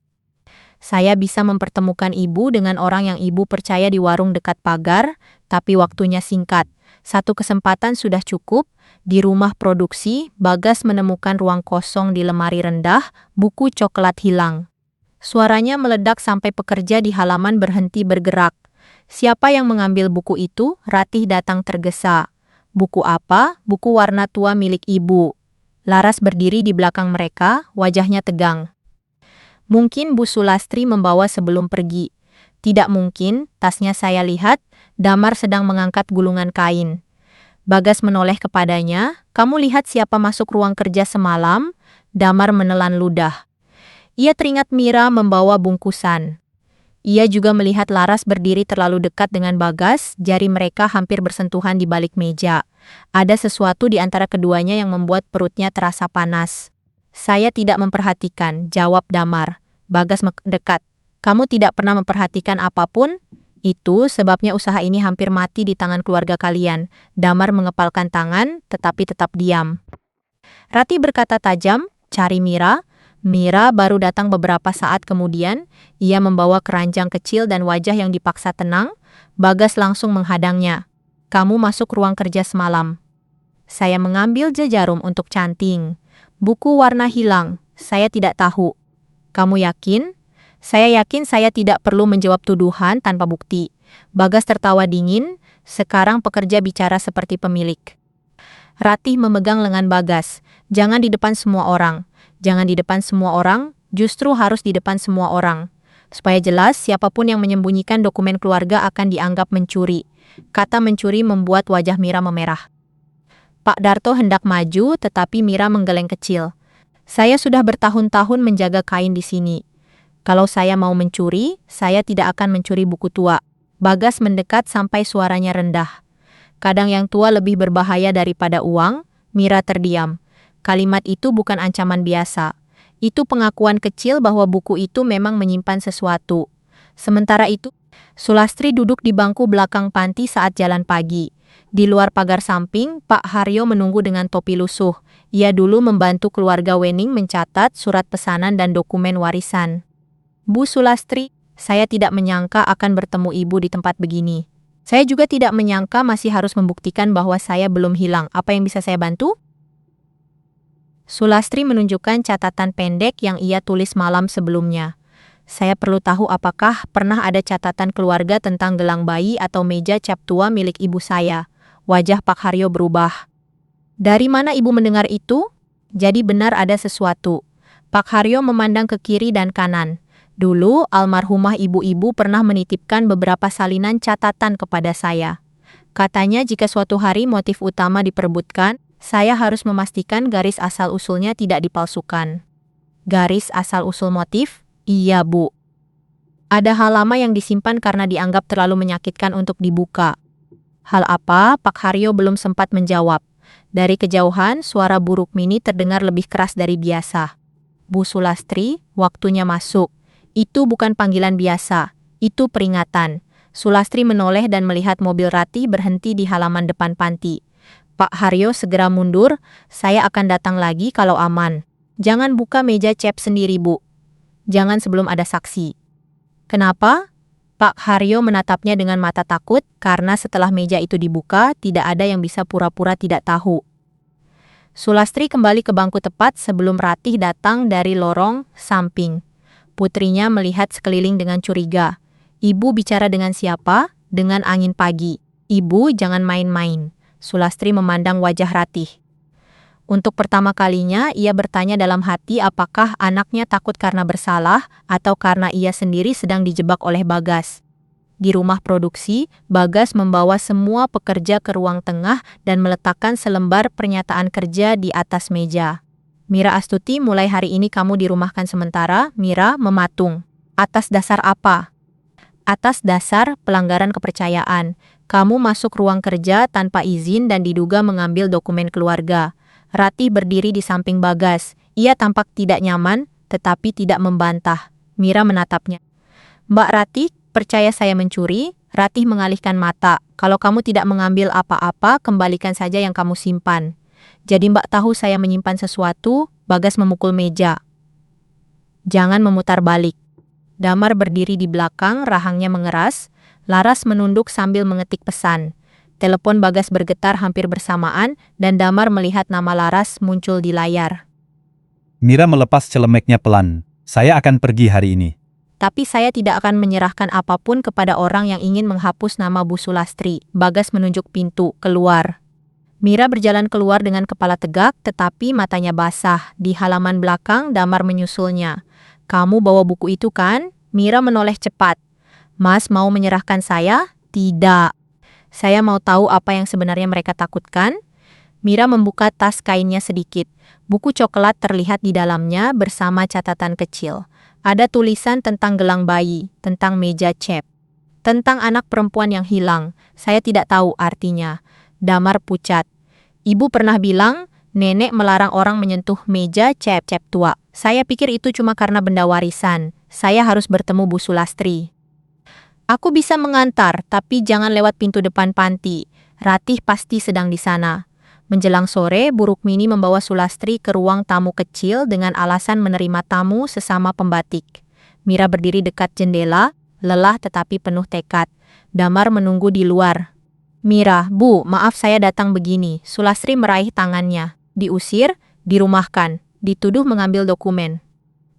Saya bisa mempertemukan ibu dengan orang yang ibu percaya di warung dekat pagar, tapi waktunya singkat. Satu kesempatan sudah cukup. Di rumah produksi, Bagas menemukan ruang kosong di lemari rendah, buku coklat hilang. Suaranya meledak sampai pekerja di halaman berhenti bergerak. Siapa yang mengambil buku itu? Ratih datang tergesa. Buku apa? Buku warna tua milik ibu. Laras berdiri di belakang mereka, wajahnya tegang. Mungkin Bu Sulastri membawa sebelum pergi. Tidak mungkin, tasnya saya lihat, Damar sedang mengangkat gulungan kain. Bagas menoleh kepadanya, kamu lihat siapa masuk ruang kerja semalam? Damar menelan ludah. Ia teringat Mira membawa bungkusan. Ia juga melihat Laras berdiri terlalu dekat dengan Bagas, jari mereka hampir bersentuhan di balik meja. Ada sesuatu di antara keduanya yang membuat perutnya terasa panas. Saya tidak memperhatikan, jawab Damar. Bagas mendekat. Kamu tidak pernah memperhatikan apapun? Itu sebabnya usaha ini hampir mati di tangan keluarga kalian. Damar mengepalkan tangan, tetapi tetap diam. Ratih berkata tajam, cari Mira. Mira baru datang beberapa saat kemudian. Ia membawa keranjang kecil dan wajah yang dipaksa tenang. Bagas langsung menghadangnya. Kamu masuk ruang kerja semalam. Saya mengambil jarum untuk canting. Buku warna hilang. Saya tidak tahu. Kamu yakin? Saya yakin saya tidak perlu menjawab tuduhan tanpa bukti. Bagas tertawa dingin, sekarang pekerja bicara seperti pemilik. Ratih memegang lengan Bagas. Jangan di depan semua orang. Jangan di depan semua orang, justru harus di depan semua orang. Supaya jelas, siapapun yang menyembunyikan dokumen keluarga akan dianggap mencuri. Kata mencuri membuat wajah Mira memerah. Pak Darto hendak maju, tetapi Mira menggeleng kecil. Saya sudah bertahun-tahun menjaga kain di sini. Kalau saya mau mencuri, saya tidak akan mencuri buku tua. Bagas mendekat sampai suaranya rendah. Kadang yang tua lebih berbahaya daripada uang. Mira terdiam. Kalimat itu bukan ancaman biasa. Itu pengakuan kecil bahwa buku itu memang menyimpan sesuatu. Sementara itu, Sulastri duduk di bangku belakang panti saat jalan pagi. Di luar pagar samping, Pak Haryo menunggu dengan topi lusuh. Ia dulu membantu keluarga Wening mencatat surat pesanan dan dokumen warisan. Bu Sulastri, saya tidak menyangka akan bertemu ibu di tempat begini. Saya juga tidak menyangka masih harus membuktikan bahwa saya belum hilang. Apa yang bisa saya bantu? Sulastri menunjukkan catatan pendek yang ia tulis malam sebelumnya. Saya perlu tahu apakah pernah ada catatan keluarga tentang gelang bayi atau meja cap tua milik ibu saya. Wajah Pak Haryo berubah. Dari mana ibu mendengar itu? Jadi benar ada sesuatu. Pak Haryo memandang ke kiri dan kanan. Dulu, almarhumah ibu-ibu pernah menitipkan beberapa salinan catatan kepada saya. Katanya jika suatu hari motif utama diperebutkan, saya harus memastikan garis asal-usulnya tidak dipalsukan. Garis asal-usul motif? Iya, Bu. Ada hal lama yang disimpan karena dianggap terlalu menyakitkan untuk dibuka. Hal apa? Pak Haryo belum sempat menjawab. Dari kejauhan, suara buruk Mini terdengar lebih keras dari biasa. Bu Sulastri, waktunya masuk. Itu bukan panggilan biasa, itu peringatan. Sulastri menoleh dan melihat mobil Ratih berhenti di halaman depan panti. Pak Haryo segera mundur, saya akan datang lagi kalau aman. Jangan buka meja cep sendiri, Bu. Jangan sebelum ada saksi. Kenapa? Pak Haryo menatapnya dengan mata takut, karena setelah meja itu dibuka, tidak ada yang bisa pura-pura tidak tahu. Sulastri kembali ke bangku tepat sebelum Ratih datang dari lorong samping. Putrinya melihat sekeliling dengan curiga. Ibu bicara dengan siapa? Dengan angin pagi. Ibu jangan main-main. Sulastri memandang wajah Ratih. Untuk pertama kalinya, ia bertanya dalam hati apakah anaknya takut karena bersalah atau karena ia sendiri sedang dijebak oleh Bagas. Di rumah produksi, Bagas membawa semua pekerja ke ruang tengah dan meletakkan selembar pernyataan kerja di atas meja. Mira Astuti, mulai hari ini kamu dirumahkan sementara. Mira mematung. Atas dasar apa? Atas dasar pelanggaran kepercayaan. Kamu masuk ruang kerja tanpa izin dan diduga mengambil dokumen keluarga. Ratih berdiri di samping Bagas. Ia tampak tidak nyaman, tetapi tidak membantah. Mira menatapnya. Mbak Ratih, percaya saya mencuri? Ratih mengalihkan mata. Kalau kamu tidak mengambil apa-apa, kembalikan saja yang kamu simpan. Jadi Mbak tahu saya menyimpan sesuatu? Bagas memukul meja. Jangan memutar balik. Damar berdiri di belakang, rahangnya mengeras. Laras menunduk sambil mengetik pesan. Telepon Bagas bergetar hampir bersamaan, dan Damar melihat nama Laras muncul di layar. Mira melepas celemeknya pelan. Saya akan pergi hari ini. Tapi saya tidak akan menyerahkan apapun kepada orang yang ingin menghapus nama Bu Sulastri. Bagas menunjuk pintu, keluar. Mira berjalan keluar dengan kepala tegak, tetapi matanya basah. Di halaman belakang, Damar menyusulnya. Kamu bawa buku itu kan? Mira menoleh cepat. Mas mau menyerahkan saya? Tidak. Saya mau tahu apa yang sebenarnya mereka takutkan. Mira membuka tas kainnya sedikit. Buku coklat terlihat di dalamnya bersama catatan kecil. Ada tulisan tentang gelang bayi, tentang meja cep, tentang anak perempuan yang hilang. Saya tidak tahu artinya. Damar pucat. Ibu pernah bilang, nenek melarang orang menyentuh meja cep-cep tua. Saya pikir itu cuma karena benda warisan. Saya harus bertemu Bu Sulastri. Aku bisa mengantar, tapi jangan lewat pintu depan panti. Ratih pasti sedang di sana. Menjelang sore, Bu Rukmini membawa Sulastri ke ruang tamu kecil dengan alasan menerima tamu sesama pembatik. Mira berdiri dekat jendela, lelah tetapi penuh tekad. Damar menunggu di luar. Mira, Bu, maaf saya datang begini. Sulastri meraih tangannya. Diusir, dirumahkan, dituduh mengambil dokumen.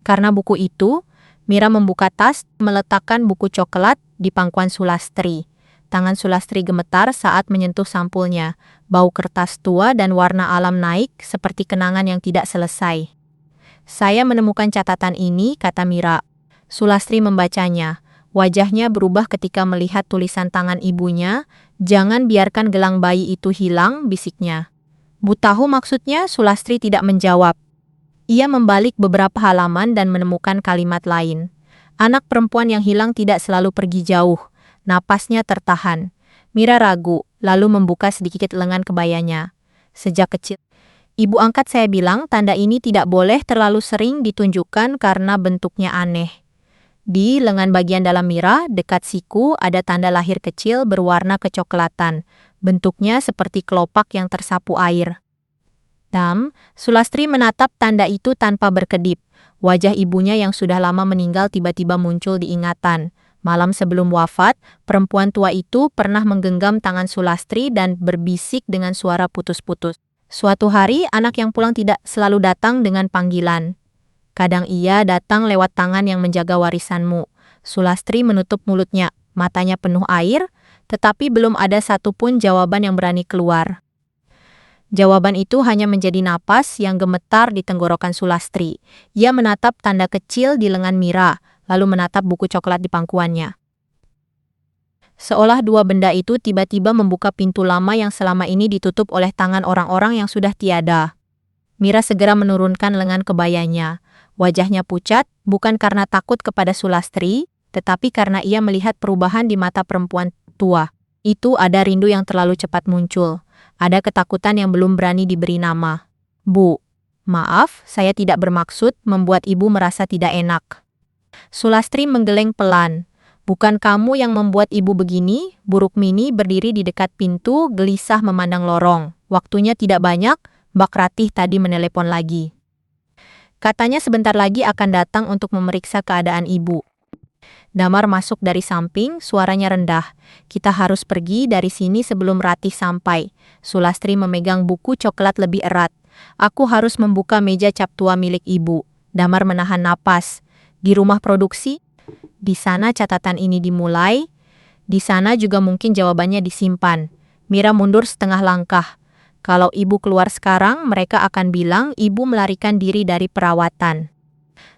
Karena buku itu, Mira membuka tas, meletakkan buku coklat di pangkuan Sulastri. Tangan Sulastri gemetar saat menyentuh sampulnya. Bau kertas tua dan warna alam naik seperti kenangan yang tidak selesai. Saya menemukan catatan ini, kata Mira. Sulastri membacanya. Wajahnya berubah ketika melihat tulisan tangan ibunya. Jangan biarkan gelang bayi itu hilang, bisiknya. Bu tahu maksudnya? Sulastri tidak menjawab. Ia membalik beberapa halaman dan menemukan kalimat lain. Anak perempuan yang hilang tidak selalu pergi jauh. Napasnya tertahan. Mira ragu, lalu membuka sedikit lengan kebayanya. Sejak kecil, ibu angkat saya bilang tanda ini tidak boleh terlalu sering ditunjukkan karena bentuknya aneh. Di lengan bagian dalam Mira, dekat siku, ada tanda lahir kecil berwarna kecoklatan. Bentuknya seperti kelopak yang tersapu air. Sulastri menatap tanda itu tanpa berkedip. Wajah ibunya yang sudah lama meninggal tiba-tiba muncul di ingatan. Malam sebelum wafat, perempuan tua itu pernah menggenggam tangan Sulastri dan berbisik dengan suara putus-putus. Suatu hari, anak yang pulang tidak selalu datang dengan panggilan. Kadang ia datang lewat tangan yang menjaga warisanmu. Sulastri menutup mulutnya, matanya penuh air, tetapi belum ada satupun jawaban yang berani keluar. Jawaban itu hanya menjadi napas yang gemetar di tenggorokan Sulastri. Ia menatap tanda kecil di lengan Mira, lalu menatap buku coklat di pangkuannya. Seolah dua benda itu tiba-tiba membuka pintu lama yang selama ini ditutup oleh tangan orang-orang yang sudah tiada. Mira segera menurunkan lengan kebayanya. Wajahnya pucat, bukan karena takut kepada Sulastri, tetapi karena ia melihat perubahan di mata perempuan tua. Itu ada rindu yang terlalu cepat muncul. Ada ketakutan yang belum berani diberi nama. Bu, maaf, saya tidak bermaksud membuat ibu merasa tidak enak. Sulastri menggeleng pelan. Bukan kamu yang membuat ibu begini? Buruk Mini berdiri di dekat pintu, gelisah memandang lorong. Waktunya tidak banyak, Mbak Ratih tadi menelepon lagi. Katanya sebentar lagi akan datang untuk memeriksa keadaan ibu. Damar masuk dari samping, suaranya rendah. Kita harus pergi dari sini sebelum Ratih sampai. Sulastri memegang buku coklat lebih erat. Aku harus membuka meja cap tua milik ibu. Damar menahan napas. Di rumah produksi? Di sana catatan ini dimulai. Di sana juga mungkin jawabannya disimpan. Mira mundur setengah langkah. Kalau ibu keluar sekarang, mereka akan bilang ibu melarikan diri dari perawatan.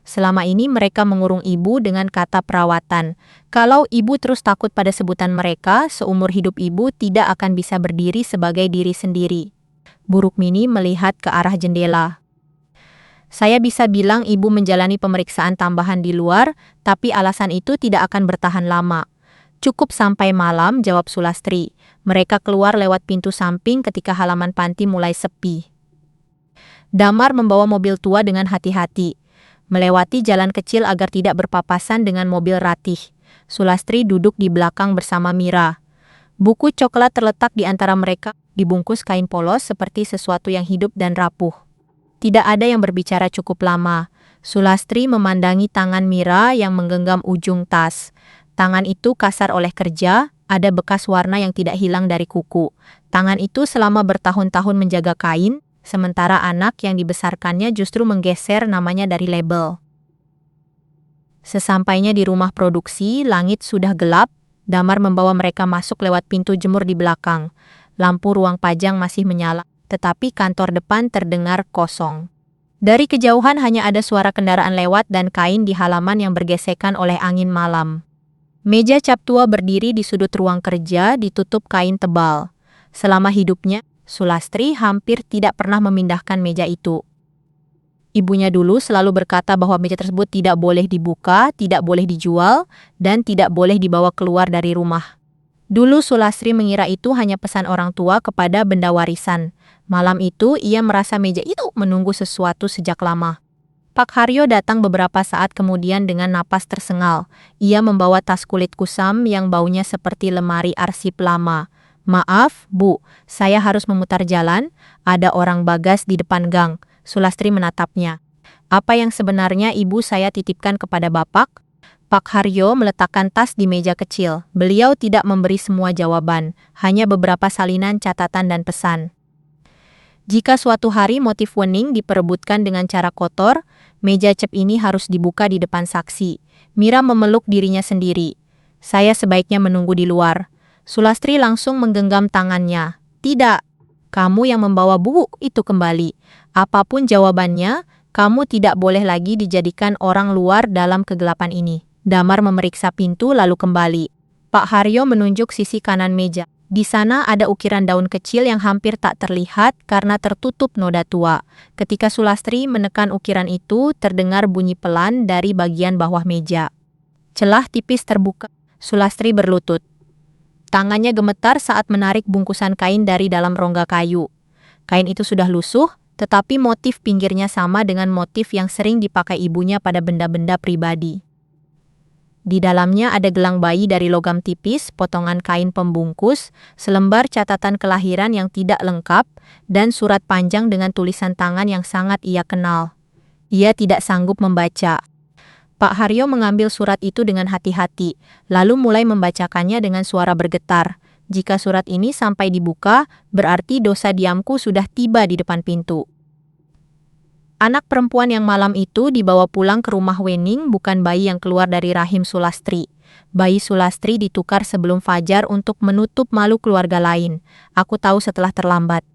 Selama ini mereka mengurung ibu dengan kata perawatan. Kalau ibu terus takut pada sebutan mereka, seumur hidup ibu tidak akan bisa berdiri sebagai diri sendiri. Buruk Mini melihat ke arah jendela. Saya bisa bilang ibu menjalani pemeriksaan tambahan di luar, tapi alasan itu tidak akan bertahan lama. Cukup sampai malam, jawab Sulastri. Mereka keluar lewat pintu samping ketika halaman panti mulai sepi. Damar membawa mobil tua dengan hati-hati. Melewati jalan kecil agar tidak berpapasan dengan mobil Ratih. Sulastri duduk di belakang bersama Mira. Buku coklat terletak di antara mereka, dibungkus kain polos seperti sesuatu yang hidup dan rapuh. Tidak ada yang berbicara cukup lama. Sulastri memandangi tangan Mira yang menggenggam ujung tas. Tangan itu kasar oleh kerja, ada bekas warna yang tidak hilang dari kuku. Tangan itu selama bertahun-tahun menjaga kain, sementara anak yang dibesarkannya justru menggeser namanya dari label. Sesampainya di rumah produksi, langit sudah gelap. Damar membawa mereka masuk lewat pintu jemur di belakang. Lampu ruang pajang masih menyala, tetapi kantor depan terdengar kosong. Dari kejauhan hanya ada suara kendaraan lewat dan kain di halaman yang bergesekan oleh angin malam. Meja cap tua berdiri di sudut ruang kerja, ditutup kain tebal. Selama hidupnya, Sulastri hampir tidak pernah memindahkan meja itu. Ibunya dulu selalu berkata bahwa meja tersebut tidak boleh dibuka, tidak boleh dijual, dan tidak boleh dibawa keluar dari rumah. Dulu Sulastri mengira itu hanya pesan orang tua kepada benda warisan. Malam itu ia merasa meja itu menunggu sesuatu sejak lama. Pak Haryo datang beberapa saat kemudian dengan napas tersengal. Ia membawa tas kulit kusam yang baunya seperti lemari arsip lama. Maaf, Bu, saya harus memutar jalan. Ada orang bagas di depan gang. Sulastri menatapnya. Apa yang sebenarnya ibu saya titipkan kepada Bapak? Pak Haryo meletakkan tas di meja kecil. Beliau tidak memberi semua jawaban, hanya beberapa salinan catatan dan pesan. Jika suatu hari motif wening diperebutkan dengan cara kotor, Meja cep ini harus dibuka di depan saksi. Mira memeluk dirinya sendiri. Saya sebaiknya menunggu di luar. Sulastri langsung menggenggam tangannya. Tidak, kamu yang membawa buku itu kembali. Apapun jawabannya, kamu tidak boleh lagi dijadikan orang luar dalam kegelapan ini. Damar memeriksa pintu lalu kembali. Pak Haryo menunjuk sisi kanan meja. Di sana ada ukiran daun kecil yang hampir tak terlihat karena tertutup noda tua. Ketika Sulastri menekan ukiran itu, terdengar bunyi pelan dari bagian bawah meja. Celah tipis terbuka. Sulastri berlutut. Tangannya gemetar saat menarik bungkusan kain dari dalam rongga kayu. Kain itu sudah lusuh, tetapi motif pinggirnya sama dengan motif yang sering dipakai ibunya pada benda-benda pribadi. Di dalamnya ada gelang bayi dari logam tipis, potongan kain pembungkus, selembar catatan kelahiran yang tidak lengkap, dan surat panjang dengan tulisan tangan yang sangat ia kenal. Ia tidak sanggup membaca. Pak Haryo mengambil surat itu dengan hati-hati, lalu mulai membacakannya dengan suara bergetar. Jika surat ini sampai dibuka, berarti dosa diamku sudah tiba di depan pintu. Anak perempuan yang malam itu dibawa pulang ke rumah Wening bukan bayi yang keluar dari rahim Sulastri. Bayi Sulastri ditukar sebelum fajar untuk menutup malu keluarga lain. Aku tahu setelah terlambat.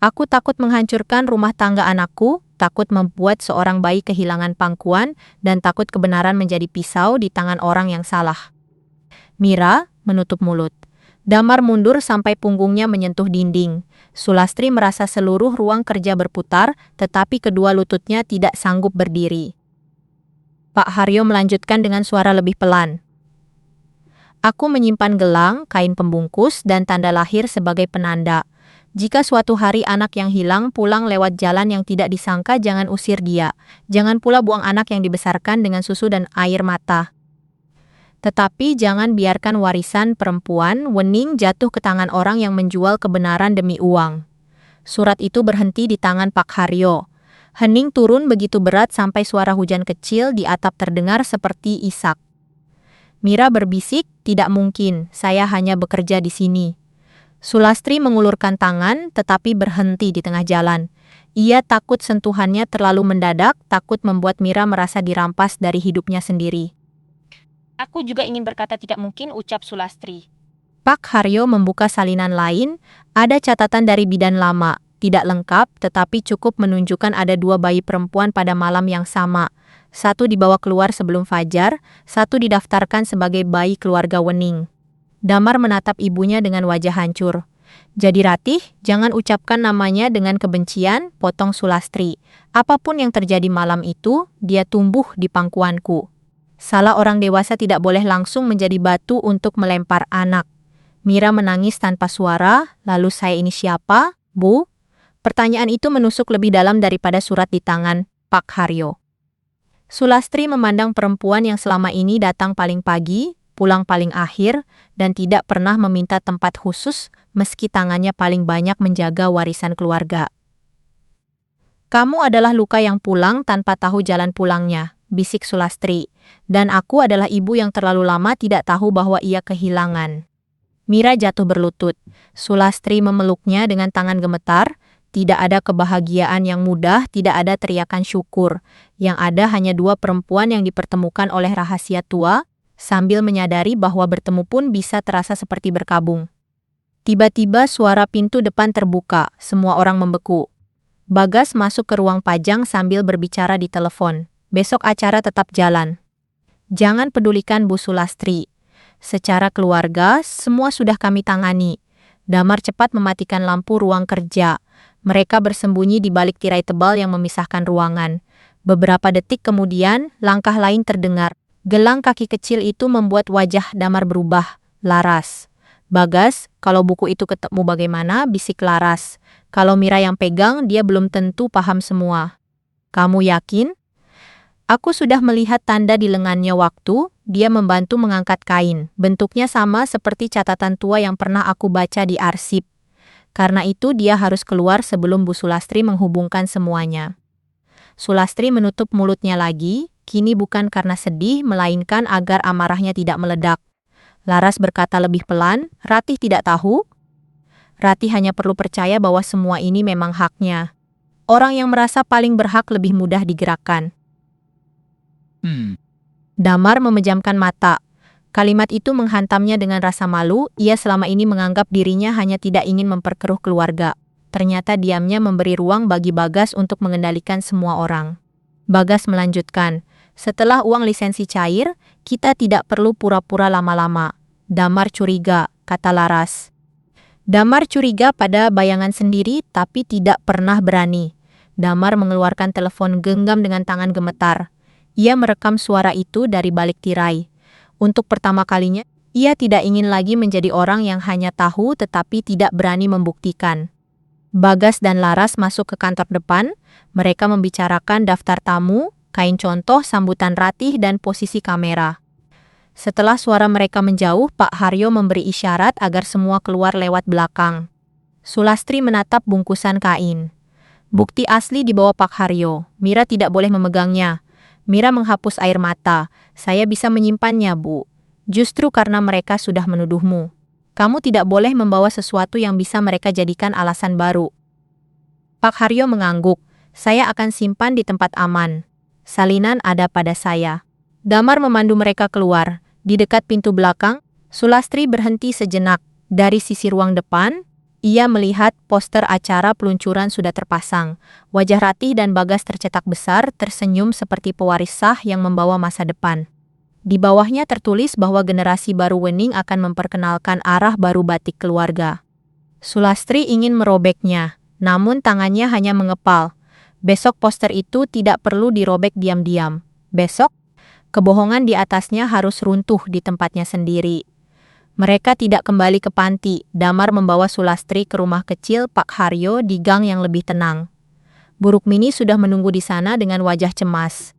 Aku takut menghancurkan rumah tangga anakku, takut membuat seorang bayi kehilangan pangkuan, dan takut kebenaran menjadi pisau di tangan orang yang salah. Mira menutup mulut. Damar mundur sampai punggungnya menyentuh dinding. Sulastri merasa seluruh ruang kerja berputar, tetapi kedua lututnya tidak sanggup berdiri. Pak Haryo melanjutkan dengan suara lebih pelan. Aku menyimpan gelang, kain pembungkus, dan tanda lahir sebagai penanda. Jika suatu hari anak yang hilang pulang lewat jalan yang tidak disangka, jangan usir dia. Jangan pula buang anak yang dibesarkan dengan susu dan air mata. Tetapi jangan biarkan warisan perempuan Wening jatuh ke tangan orang yang menjual kebenaran demi uang. Surat itu berhenti di tangan Pak Haryo. Hening turun begitu berat sampai suara hujan kecil di atap terdengar seperti isak. Mira berbisik, tidak mungkin, saya hanya bekerja di sini. Sulastri mengulurkan tangan tetapi berhenti di tengah jalan. Ia takut sentuhannya terlalu mendadak, takut membuat Mira merasa dirampas dari hidupnya sendiri. Aku juga ingin berkata tidak mungkin, ucap Sulastri. Pak Haryo membuka salinan lain, ada catatan dari bidan lama, tidak lengkap tetapi cukup menunjukkan ada 2 bayi perempuan pada malam yang sama. Satu dibawa keluar sebelum fajar, satu didaftarkan sebagai bayi keluarga Wening. Damar menatap ibunya dengan wajah hancur. Jadi Ratih, jangan ucapkan namanya dengan kebencian, potong Sulastri. Apapun yang terjadi malam itu, dia tumbuh di pangkuanku. Salah orang dewasa tidak boleh langsung menjadi batu untuk melempar anak. Mira menangis tanpa suara, lalu saya ini siapa, Bu? Pertanyaan itu menusuk lebih dalam daripada surat di tangan Pak Haryo. Sulastri memandang perempuan yang selama ini datang paling pagi, pulang paling akhir, dan tidak pernah meminta tempat khusus meski tangannya paling banyak menjaga warisan keluarga. Kamu adalah luka yang pulang tanpa tahu jalan pulangnya, bisik Sulastri. Dan aku adalah ibu yang terlalu lama tidak tahu bahwa ia kehilangan. Mira jatuh berlutut. Sulastri memeluknya dengan tangan gemetar. Tidak ada kebahagiaan yang mudah, tidak ada teriakan syukur. Yang ada hanya 2 perempuan yang dipertemukan oleh rahasia tua, sambil menyadari bahwa bertemu pun bisa terasa seperti berkabung. Tiba-tiba suara pintu depan terbuka, semua orang membeku. Bagas masuk ke ruang pajang sambil berbicara di telepon. Besok acara tetap jalan. Jangan pedulikan Bu Sulastri. Secara keluarga, semua sudah kami tangani. Damar cepat mematikan lampu ruang kerja. Mereka bersembunyi di balik tirai tebal yang memisahkan ruangan. Beberapa detik kemudian, langkah lain terdengar. Gelang kaki kecil itu membuat wajah Damar berubah. Laras. Bagas, kalau buku itu ketemu bagaimana, bisik Laras. Kalau Mira yang pegang, dia belum tentu paham semua. Kamu yakin? Aku sudah melihat tanda di lengannya waktu dia membantu mengangkat kain. Bentuknya sama seperti catatan tua yang pernah aku baca di arsip. Karena itu dia harus keluar sebelum Bu Sulastri menghubungkan semuanya. Sulastri menutup mulutnya lagi, kini bukan karena sedih, melainkan agar amarahnya tidak meledak. Laras berkata lebih pelan, Ratih tidak tahu? Ratih hanya perlu percaya bahwa semua ini memang haknya. Orang yang merasa paling berhak lebih mudah digerakkan. Damar memejamkan mata. Kalimat itu menghantamnya dengan rasa malu. Ia selama ini menganggap dirinya hanya tidak ingin memperkeruh keluarga. Ternyata diamnya memberi ruang bagi Bagas untuk mengendalikan semua orang. Bagas melanjutkan, setelah uang lisensi cair, kita tidak perlu pura-pura lama-lama. Damar curiga, kata Laras. Damar curiga pada bayangan sendiri tapi tidak pernah berani. Damar mengeluarkan telepon genggam dengan tangan gemetar. Ia merekam suara itu dari balik tirai. Untuk pertama kalinya, ia tidak ingin lagi menjadi orang yang hanya tahu tetapi tidak berani membuktikan. Bagas dan Laras masuk ke kantor depan. Mereka membicarakan daftar tamu, kain contoh, sambutan Ratih, dan posisi kamera. Setelah suara mereka menjauh, Pak Haryo memberi isyarat agar semua keluar lewat belakang. Sulastri menatap bungkusan kain. Bukti asli di bawah Pak Haryo. Mira tidak boleh memegangnya. Mira menghapus air mata. Saya bisa menyimpannya, Bu. Justru karena mereka sudah menuduhmu. Kamu tidak boleh membawa sesuatu yang bisa mereka jadikan alasan baru. Pak Haryo mengangguk. Saya akan simpan di tempat aman. Salinan ada pada saya. Damar memandu mereka keluar. Di dekat pintu belakang, Sulastri berhenti sejenak. Dari sisi ruang depan, ia melihat poster acara peluncuran sudah terpasang. Wajah Ratih dan Bagas tercetak besar, tersenyum seperti pewaris sah yang membawa masa depan. Di bawahnya tertulis bahwa generasi baru Wening akan memperkenalkan arah baru batik keluarga. Sulastri ingin merobeknya, namun tangannya hanya mengepal. Besok poster itu tidak perlu dirobek diam-diam. Besok, kebohongan di atasnya harus runtuh di tempatnya sendiri. Mereka tidak kembali ke panti. Damar membawa Sulastri ke rumah kecil Pak Haryo di gang yang lebih tenang. Bu Rukmini sudah menunggu di sana dengan wajah cemas.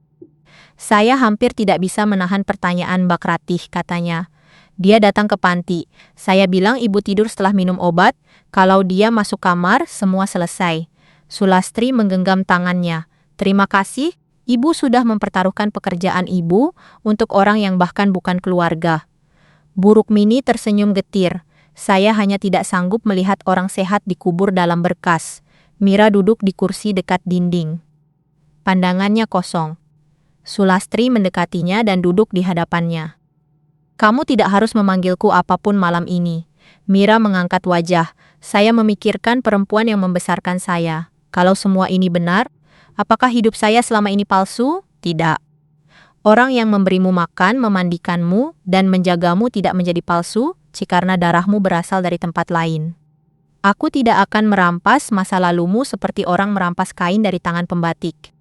Saya hampir tidak bisa menahan pertanyaan Mbak Ratih, katanya. Dia datang ke panti. Saya bilang ibu tidur setelah minum obat. Kalau dia masuk kamar, semua selesai. Sulastri menggenggam tangannya. Terima kasih, ibu sudah mempertaruhkan pekerjaan ibu untuk orang yang bahkan bukan keluarga. Bu Rukmini tersenyum getir. Saya hanya tidak sanggup melihat orang sehat dikubur dalam berkas. Mira duduk di kursi dekat dinding. Pandangannya kosong. Sulastri mendekatinya dan duduk di hadapannya. Kamu tidak harus memanggilku apapun malam ini. Mira mengangkat wajah. Saya memikirkan perempuan yang membesarkan saya. Kalau semua ini benar, apakah hidup saya selama ini palsu? Tidak. Orang yang memberimu makan, memandikanmu, dan menjagamu tidak menjadi palsu, karena darahmu berasal dari tempat lain. Aku tidak akan merampas masa lalumu seperti orang merampas kain dari tangan pembatik.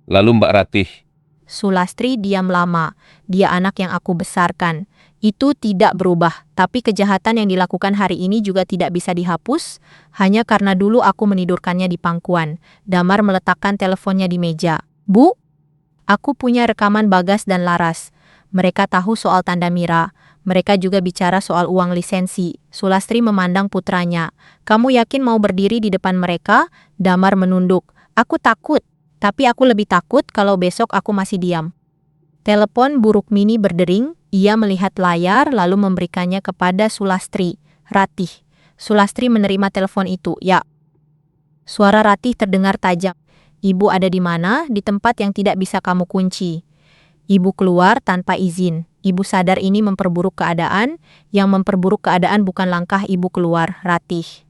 Lalu Mbak Ratih, Sulastri diam lama. Dia anak yang aku besarkan. Itu tidak berubah, tapi kejahatan yang dilakukan hari ini juga tidak bisa dihapus, hanya karena dulu aku menidurkannya di pangkuan. Damar meletakkan teleponnya di meja. Bu? Aku punya rekaman Bagas dan Laras. Mereka tahu soal tanda Mira. Mereka juga bicara soal uang lisensi. Sulastri memandang putranya. Kamu yakin mau berdiri di depan mereka? Damar menunduk. Aku takut. Tapi aku lebih takut kalau besok aku masih diam. Telepon Bu Rukmini berdering. Ia melihat layar lalu memberikannya kepada Sulastri. Ratih. Sulastri menerima telepon itu. Ya. Suara Ratih terdengar tajam. Ibu ada di mana? Di tempat yang tidak bisa kamu kunci. Ibu keluar tanpa izin. Ibu sadar ini memperburuk keadaan. Yang memperburuk keadaan bukan langkah ibu keluar, Ratih.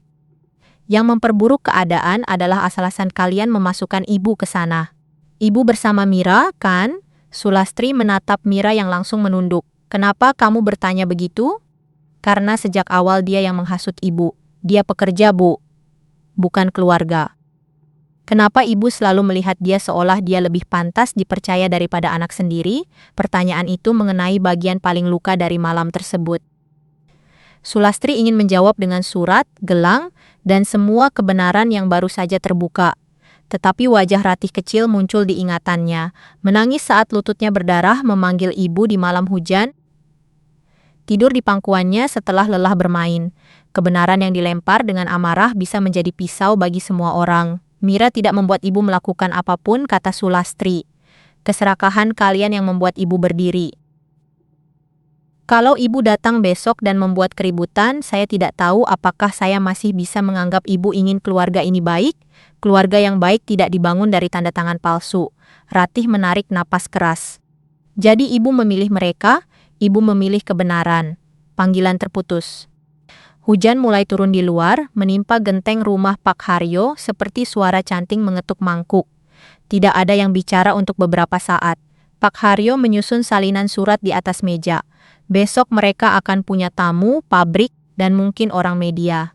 Yang memperburuk keadaan adalah asal-asalan kalian memasukkan ibu ke sana. Ibu bersama Mira, kan? Sulastri menatap Mira yang langsung menunduk. Kenapa kamu bertanya begitu? Karena sejak awal dia yang menghasut ibu. Dia pekerja, Bu. Bukan keluarga. Kenapa ibu selalu melihat dia seolah dia lebih pantas dipercaya daripada anak sendiri? Pertanyaan itu mengenai bagian paling luka dari malam tersebut. Sulastri ingin menjawab dengan surat, gelang, dan semua kebenaran yang baru saja terbuka. Tetapi wajah Ratih kecil muncul di ingatannya, menangis saat lututnya berdarah memanggil ibu di malam hujan. Tidur di pangkuannya setelah lelah bermain. Kebenaran yang dilempar dengan amarah bisa menjadi pisau bagi semua orang. Mira tidak membuat ibu melakukan apapun, kata Sulastri. Keserakahan kalian yang membuat ibu berdiri. Kalau ibu datang besok dan membuat keributan, saya tidak tahu apakah saya masih bisa menganggap ibu ingin keluarga ini baik. Keluarga yang baik tidak dibangun dari tanda tangan palsu. Ratih menarik napas keras. Jadi ibu memilih mereka, ibu memilih kebenaran. Panggilan terputus. Hujan mulai turun di luar, menimpa genteng rumah Pak Haryo seperti suara canting mengetuk mangkuk. Tidak ada yang bicara untuk beberapa saat. Pak Haryo menyusun salinan surat di atas meja. Besok mereka akan punya tamu, pabrik, dan mungkin orang media.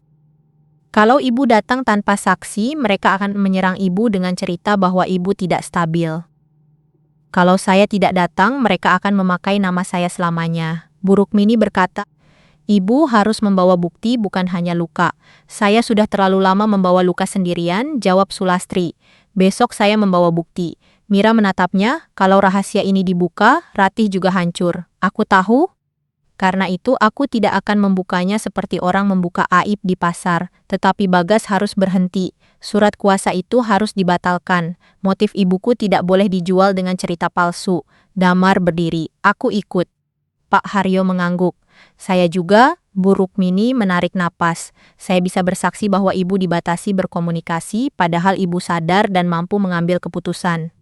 Kalau ibu datang tanpa saksi, mereka akan menyerang ibu dengan cerita bahwa ibu tidak stabil. Kalau saya tidak datang, mereka akan memakai nama saya selamanya. Bu Rukmini berkata, ibu harus membawa bukti bukan hanya luka. Saya sudah terlalu lama membawa luka sendirian, jawab Sulastri. Besok saya membawa bukti. Mira menatapnya, kalau rahasia ini dibuka, Ratih juga hancur. Aku tahu. Karena itu aku tidak akan membukanya seperti orang membuka aib di pasar, tetapi Bagas harus berhenti. Surat kuasa itu harus dibatalkan. Motif ibuku tidak boleh dijual dengan cerita palsu. Damar berdiri. Aku ikut. Pak Haryo mengangguk. Saya juga. Bu Rukmini menarik napas. Saya bisa bersaksi bahwa ibu dibatasi berkomunikasi, padahal ibu sadar dan mampu mengambil keputusan.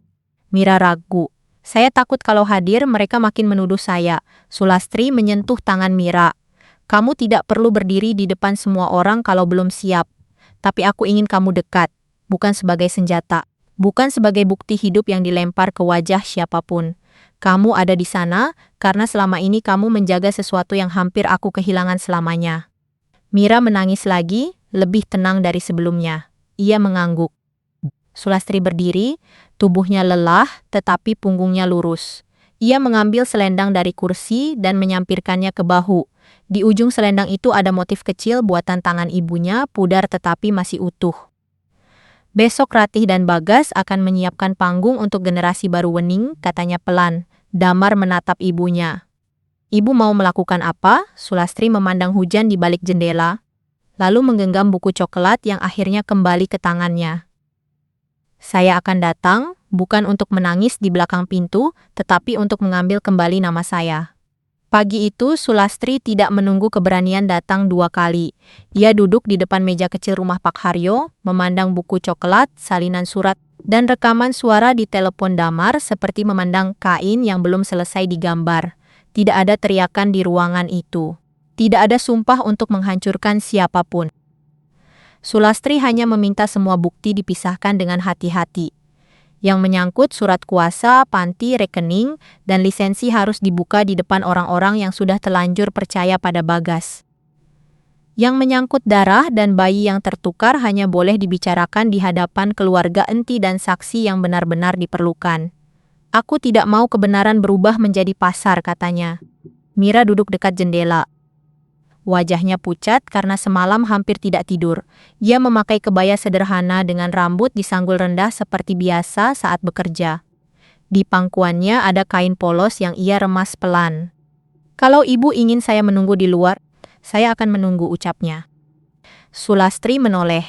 Mira ragu. Saya takut kalau hadir mereka makin menuduh saya. Sulastri menyentuh tangan Mira. Kamu tidak perlu berdiri di depan semua orang kalau belum siap. Tapi aku ingin kamu dekat. Bukan sebagai senjata. Bukan sebagai bukti hidup yang dilempar ke wajah siapapun. Kamu ada di sana karena selama ini kamu menjaga sesuatu yang hampir aku kehilangan selamanya. Mira menangis lagi, lebih tenang dari sebelumnya. Ia mengangguk. Sulastri berdiri, tubuhnya lelah tetapi punggungnya lurus. Ia mengambil selendang dari kursi dan menyampirkannya ke bahu. Di ujung selendang itu ada motif kecil buatan tangan ibunya, pudar tetapi masih utuh. Besok Ratih dan Bagas akan menyiapkan panggung untuk generasi baru Wening, katanya pelan. Damar menatap ibunya. Ibu mau melakukan apa? Sulastri memandang hujan di balik jendela, lalu menggenggam buku coklat yang akhirnya kembali ke tangannya. Saya akan datang, bukan untuk menangis di belakang pintu, tetapi untuk mengambil kembali nama saya. Pagi itu, Sulastri tidak menunggu keberanian datang 2 kali. Ia duduk di depan meja kecil rumah Pak Haryo, memandang buku coklat, salinan surat, dan rekaman suara di telepon Damar seperti memandang kain yang belum selesai digambar. Tidak ada teriakan di ruangan itu. Tidak ada sumpah untuk menghancurkan siapapun. Sulastri hanya meminta semua bukti dipisahkan dengan hati-hati. Yang menyangkut surat kuasa, panti, rekening, dan lisensi harus dibuka di depan orang-orang yang sudah telanjur percaya pada Bagas. Yang menyangkut darah dan bayi yang tertukar hanya boleh dibicarakan di hadapan keluarga inti dan saksi yang benar-benar diperlukan. Aku tidak mau kebenaran berubah menjadi pasar, katanya. Mira duduk dekat jendela. Wajahnya pucat karena semalam hampir tidak tidur. Ia memakai kebaya sederhana dengan rambut disanggul rendah seperti biasa saat bekerja. Di pangkuannya ada kain polos yang ia remas pelan. Kalau ibu ingin saya menunggu di luar, saya akan menunggu, ucapnya. Sulastri menoleh.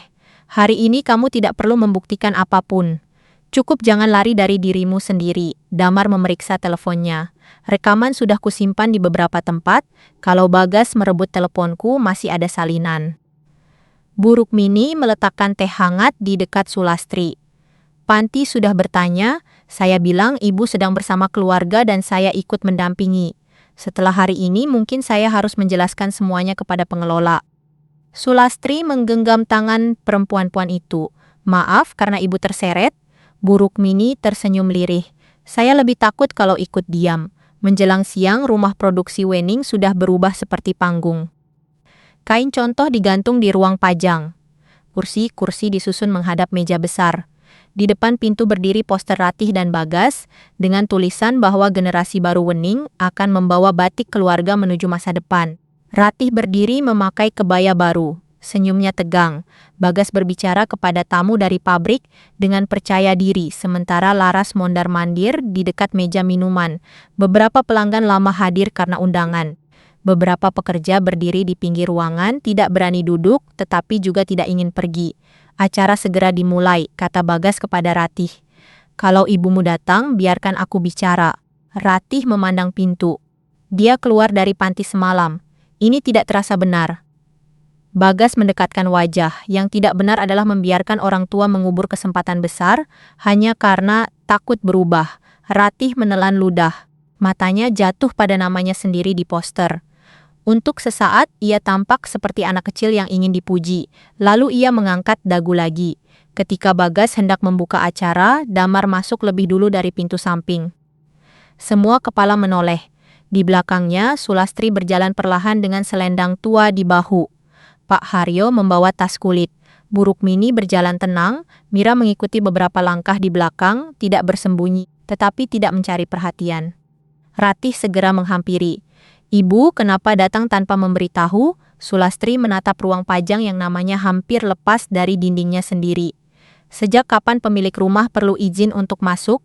Hari ini kamu tidak perlu membuktikan apapun. Cukup jangan lari dari dirimu sendiri. Damar memeriksa teleponnya. Rekaman sudah kusimpan di beberapa tempat. Kalau Bagas merebut teleponku, masih ada salinan. Bu Rukmini meletakkan teh hangat di dekat Sulastri. Panti sudah bertanya, saya bilang ibu sedang bersama keluarga dan saya ikut mendampingi. Setelah hari ini mungkin saya harus menjelaskan semuanya kepada pengelola. Sulastri menggenggam tangan perempuan-puan itu. Maaf karena ibu terseret. Bu Rukmini tersenyum lirih. Saya lebih takut kalau ikut diam. Menjelang siang, rumah produksi Wening sudah berubah seperti panggung. Kain contoh digantung di ruang pajang. Kursi-kursi disusun menghadap meja besar. Di depan pintu berdiri poster Ratih dan Bagas, dengan tulisan bahwa generasi baru Wening akan membawa batik keluarga menuju masa depan. Ratih berdiri memakai kebaya baru. Senyumnya tegang. Bagas berbicara kepada tamu dari pabrik dengan percaya diri, sementara Laras mondar-mandir di dekat meja minuman. Beberapa pelanggan lama hadir karena undangan. Beberapa pekerja berdiri di pinggir ruangan, tidak berani duduk, tetapi juga tidak ingin pergi. Acara segera dimulai, kata Bagas kepada Ratih. Kalau ibumu datang, biarkan aku bicara. Ratih memandang pintu. Dia keluar dari panti semalam. Ini tidak terasa benar. Bagas mendekatkan wajah. Yang tidak benar adalah membiarkan orang tua mengubur kesempatan besar hanya karena takut berubah. Ratih menelan ludah. Matanya jatuh pada namanya sendiri di poster. Untuk sesaat, ia tampak seperti anak kecil yang ingin dipuji. Lalu ia mengangkat dagu lagi. Ketika Bagas hendak membuka acara, Damar masuk lebih dulu dari pintu samping. Semua kepala menoleh. Di belakangnya, Sulastri berjalan perlahan dengan selendang tua di bahu. Pak Haryo membawa tas kulit. Bu Rukmini berjalan tenang, Mira mengikuti beberapa langkah di belakang, tidak bersembunyi, tetapi tidak mencari perhatian. Ratih segera menghampiri. "Ibu, kenapa datang tanpa memberitahu?" Sulastri menatap ruang pajang yang namanya hampir lepas dari dindingnya sendiri. "Sejak kapan pemilik rumah perlu izin untuk masuk?"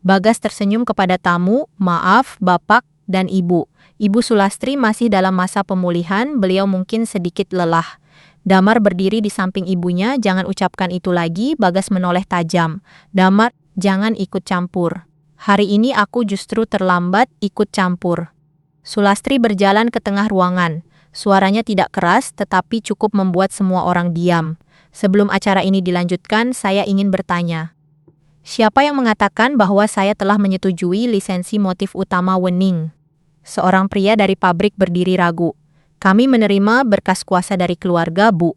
Bagas tersenyum kepada tamu. "Maaf, Bapak dan Ibu. Ibu Sulastri masih dalam masa pemulihan, beliau mungkin sedikit lelah." Damar berdiri di samping ibunya. "Jangan ucapkan itu lagi," Bagas menoleh tajam. "Damar, jangan ikut campur. Hari ini aku justru terlambat ikut campur." Sulastri berjalan ke tengah ruangan. Suaranya tidak keras, tetapi cukup membuat semua orang diam. "Sebelum acara ini dilanjutkan, saya ingin bertanya. Siapa yang mengatakan bahwa saya telah menyetujui lisensi motif utama Wening?" Seorang pria dari pabrik berdiri ragu. "Kami menerima berkas kuasa dari keluarga, Bu.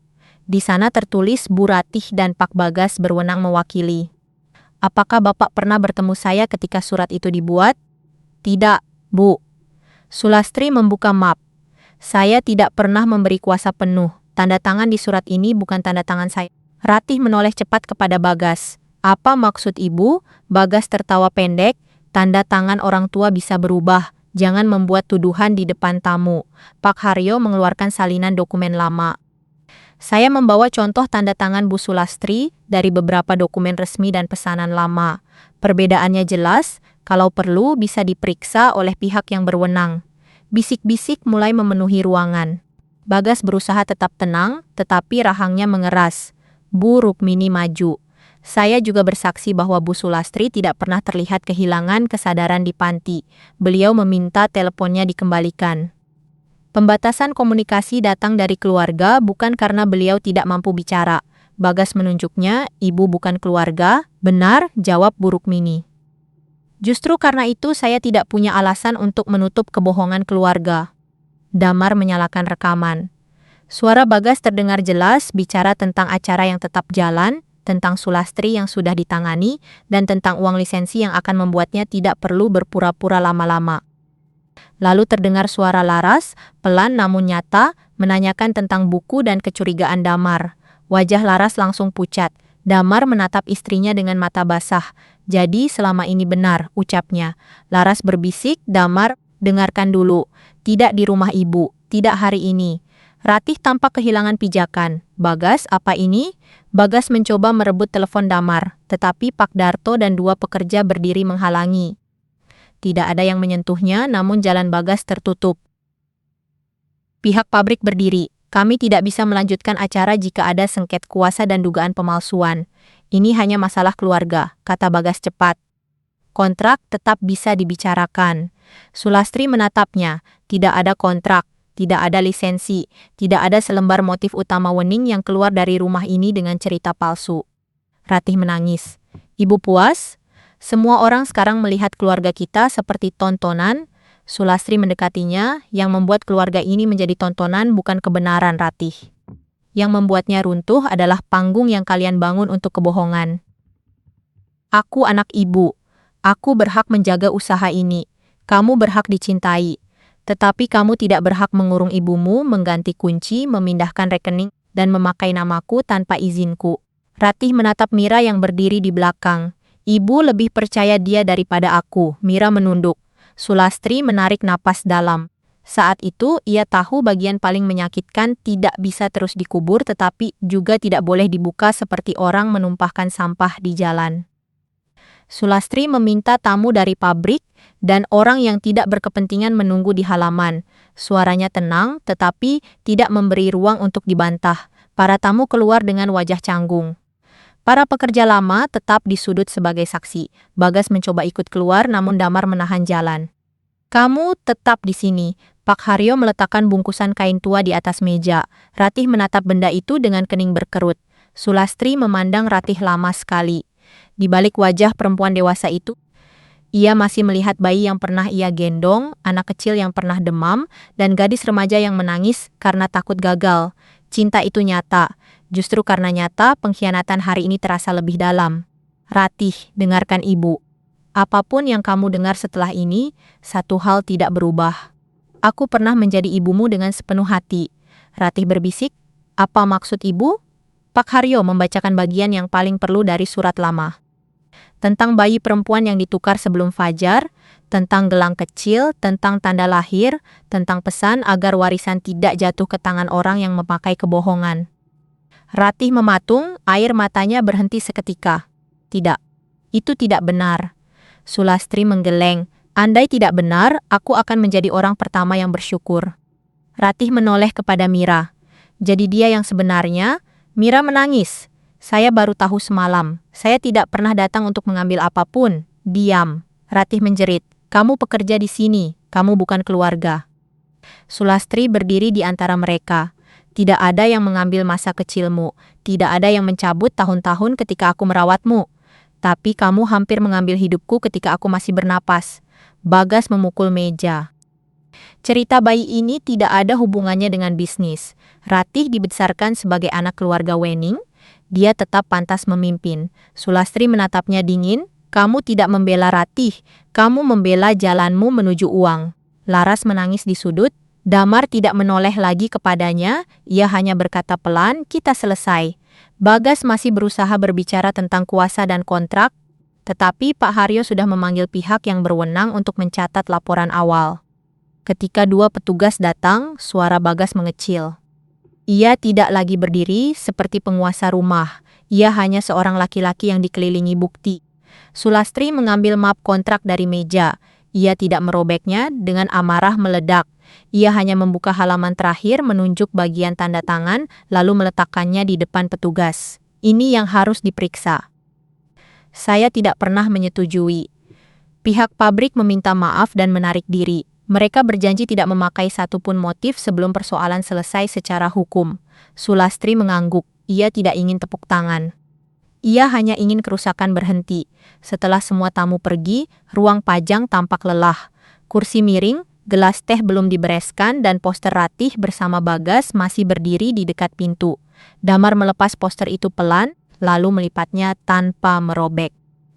Di sana tertulis Bu Ratih dan Pak Bagas berwenang mewakili." "Apakah Bapak pernah bertemu saya ketika surat itu dibuat?" "Tidak, Bu." Sulastri membuka map. "Saya tidak pernah memberi kuasa penuh. Tanda tangan di surat ini bukan tanda tangan saya." Ratih menoleh cepat kepada Bagas. "Apa maksud Ibu?" Bagas tertawa pendek. "Tanda tangan orang tua bisa berubah. Jangan membuat tuduhan di depan tamu." Pak Haryo mengeluarkan salinan dokumen lama. "Saya membawa contoh tanda tangan Bu Sulastri dari beberapa dokumen resmi dan pesanan lama. Perbedaannya jelas, kalau perlu bisa diperiksa oleh pihak yang berwenang." Bisik-bisik mulai memenuhi ruangan. Bagas berusaha tetap tenang, tetapi rahangnya mengeras. Bu Rukmini maju. "Saya juga bersaksi bahwa Bu Sulastri tidak pernah terlihat kehilangan kesadaran di panti. Beliau meminta teleponnya dikembalikan." Pembatasan komunikasi datang dari keluarga bukan karena beliau tidak mampu bicara. Bagas menunjuknya. "Ibu bukan keluarga." "Benar," jawab Bu Rukmini. "Justru karena itu saya tidak punya alasan untuk menutup kebohongan keluarga." Damar menyalakan rekaman. Suara Bagas terdengar jelas, bicara tentang acara yang tetap jalan, tentang Sulastri yang sudah ditangani, dan tentang uang lisensi yang akan membuatnya tidak perlu berpura-pura lama-lama. Lalu terdengar suara Laras, pelan namun nyata, menanyakan tentang buku dan kecurigaan Damar. Wajah Laras langsung pucat. Damar menatap istrinya dengan mata basah. "Jadi selama ini benar," ucapnya. Laras berbisik. "Damar, dengarkan dulu. Tidak di rumah Ibu, tidak hari ini." Ratih tampak kehilangan pijakan. "Bagas, apa ini?" Bagas mencoba merebut telepon Damar, tetapi Pak Darto dan dua pekerja berdiri menghalangi. Tidak ada yang menyentuhnya, namun jalan Bagas tertutup. Pihak pabrik berdiri. "Kami tidak bisa melanjutkan acara jika ada sengket kuasa dan dugaan pemalsuan. Ini hanya masalah keluarga," kata Bagas cepat. "Kontrak tetap bisa dibicarakan." Sulastri menatapnya. "Tidak ada kontrak, tidak ada lisensi, tidak ada selembar motif utama Wening yang keluar dari rumah ini dengan cerita palsu." Ratih menangis. "Ibu puas? Semua orang sekarang melihat keluarga kita seperti tontonan." Sulastri mendekatinya. "Yang membuat keluarga ini menjadi tontonan bukan kebenaran, Ratih. Yang membuatnya runtuh adalah panggung yang kalian bangun untuk kebohongan." "Aku anak Ibu. Aku berhak menjaga usaha ini. Kamu berhak dicintai. Tetapi kamu tidak berhak mengurung ibumu, mengganti kunci, memindahkan rekening, dan memakai namaku tanpa izinku." Ratih menatap Mira yang berdiri di belakang. "Ibu lebih percaya dia daripada aku." Mira menunduk. Sulastri menarik napas dalam. Saat itu, ia tahu bagian paling menyakitkan tidak bisa terus dikubur tetapi juga tidak boleh dibuka seperti orang menumpahkan sampah di jalan. Sulastri meminta tamu dari pabrik dan orang yang tidak berkepentingan menunggu di halaman. Suaranya tenang, tetapi tidak memberi ruang untuk dibantah. Para tamu keluar dengan wajah canggung. Para pekerja lama tetap di sudut sebagai saksi. Bagas mencoba ikut keluar namun Damar menahan jalan. Kamu tetap di sini. Pak Haryo meletakkan bungkusan kain tua di atas meja. Ratih menatap benda itu dengan kening berkerut. Sulastri memandang Ratih lama sekali. Di balik wajah perempuan dewasa itu, ia masih melihat bayi yang pernah ia gendong, anak kecil yang pernah demam, dan gadis remaja yang menangis karena takut gagal. Cinta itu nyata. Justru karena nyata, pengkhianatan hari ini terasa lebih dalam. Ratih, dengarkan ibu. Apapun yang kamu dengar setelah ini, satu hal tidak berubah. Aku pernah menjadi ibumu dengan sepenuh hati. Ratih berbisik, apa maksud ibu? Pak Haryo membacakan bagian yang paling perlu dari surat lama. Tentang bayi perempuan yang ditukar sebelum fajar, tentang gelang kecil, tentang tanda lahir, tentang pesan agar warisan tidak jatuh ke tangan orang yang memakai kebohongan. Ratih mematung, air matanya berhenti seketika. Tidak, itu tidak benar. Sulastri menggeleng. Andai tidak benar, aku akan menjadi orang pertama yang bersyukur. Ratih menoleh kepada Mira. Jadi dia yang sebenarnya? Mira menangis. Saya baru tahu semalam. Saya tidak pernah datang untuk mengambil apapun. Diam. Ratih menjerit. Kamu pekerja di sini. Kamu bukan keluarga. Sulastri berdiri di antara mereka. Tidak ada yang mengambil masa kecilmu. Tidak ada yang mencabut tahun-tahun ketika aku merawatmu. Tapi kamu hampir mengambil hidupku ketika aku masih bernapas. Bagas memukul meja. Cerita bayi ini tidak ada hubungannya dengan bisnis. Ratih dibesarkan sebagai anak keluarga Wening. Dia tetap pantas memimpin. Sulastri menatapnya dingin. Kamu tidak membela Ratih. Kamu membela jalanmu menuju uang. Laras menangis di sudut. Damar tidak menoleh lagi kepadanya. Ia hanya berkata pelan, kita selesai. Bagas masih berusaha berbicara tentang kuasa dan kontrak, tetapi Pak Haryo sudah memanggil pihak yang berwenang untuk mencatat laporan awal. Ketika dua petugas datang, suara Bagas mengecil. Ia tidak lagi berdiri seperti penguasa rumah. Ia hanya seorang laki-laki yang dikelilingi bukti. Sulastri mengambil map kontrak dari meja. Ia tidak merobeknya, dengan amarah meledak. Ia hanya membuka halaman terakhir, menunjuk bagian tanda tangan, lalu meletakkannya di depan petugas. Ini yang harus diperiksa. Saya tidak pernah menyetujui. Pihak pabrik meminta maaf dan menarik diri. Mereka berjanji tidak memakai satupun motif sebelum persoalan selesai secara hukum. Sulastri mengangguk. Ia tidak ingin tepuk tangan. Ia hanya ingin kerusakan berhenti. Setelah semua tamu pergi, ruang pajang tampak lelah. Kursi miring, gelas teh belum dibereskan, dan poster Ratih bersama Bagas masih berdiri di dekat pintu. Damar melepas poster itu pelan, lalu melipatnya tanpa merobek.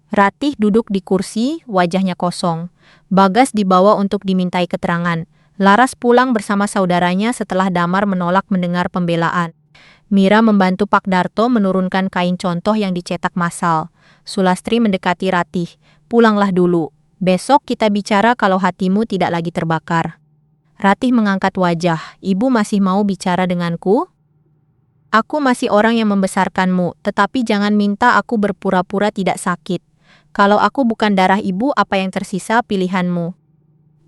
Ratih duduk di kursi, wajahnya kosong. Bagas dibawa untuk dimintai keterangan. Laras pulang bersama saudaranya setelah Damar menolak mendengar pembelaan. Mira membantu Pak Darto menurunkan kain contoh yang dicetak massal. Sulastri mendekati Ratih. Pulanglah dulu. Besok kita bicara kalau hatimu tidak lagi terbakar. Ratih mengangkat wajah. Ibu masih mau bicara denganku? Aku masih orang yang membesarkanmu, tetapi jangan minta aku berpura-pura tidak sakit. Kalau aku bukan darah ibu, apa yang tersisa pilihanmu?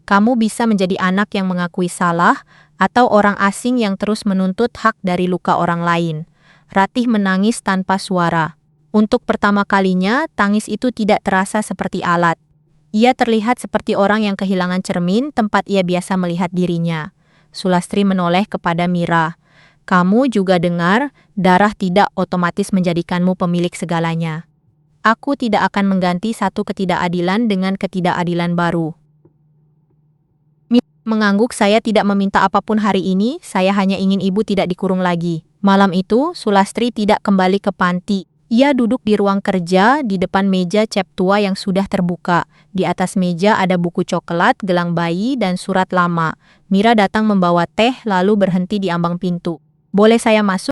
Kamu bisa menjadi anak yang mengakui salah, atau orang asing yang terus menuntut hak dari luka orang lain. Ratih menangis tanpa suara. Untuk pertama kalinya, tangis itu tidak terasa seperti alat. Ia terlihat seperti orang yang kehilangan cermin tempat ia biasa melihat dirinya. Sulastri menoleh kepada Mira. Kamu juga dengar, darah tidak otomatis menjadikanmu pemilik segalanya. Aku tidak akan mengganti satu ketidakadilan dengan ketidakadilan baru. Mengangguk, saya tidak meminta apapun hari ini, saya hanya ingin ibu tidak dikurung lagi. Malam itu, Sulastri tidak kembali ke panti. Ia duduk di ruang kerja, di depan meja cap tua yang sudah terbuka. Di atas meja ada buku coklat, gelang bayi, dan surat lama. Mira datang membawa teh, lalu berhenti di ambang pintu. Boleh saya masuk?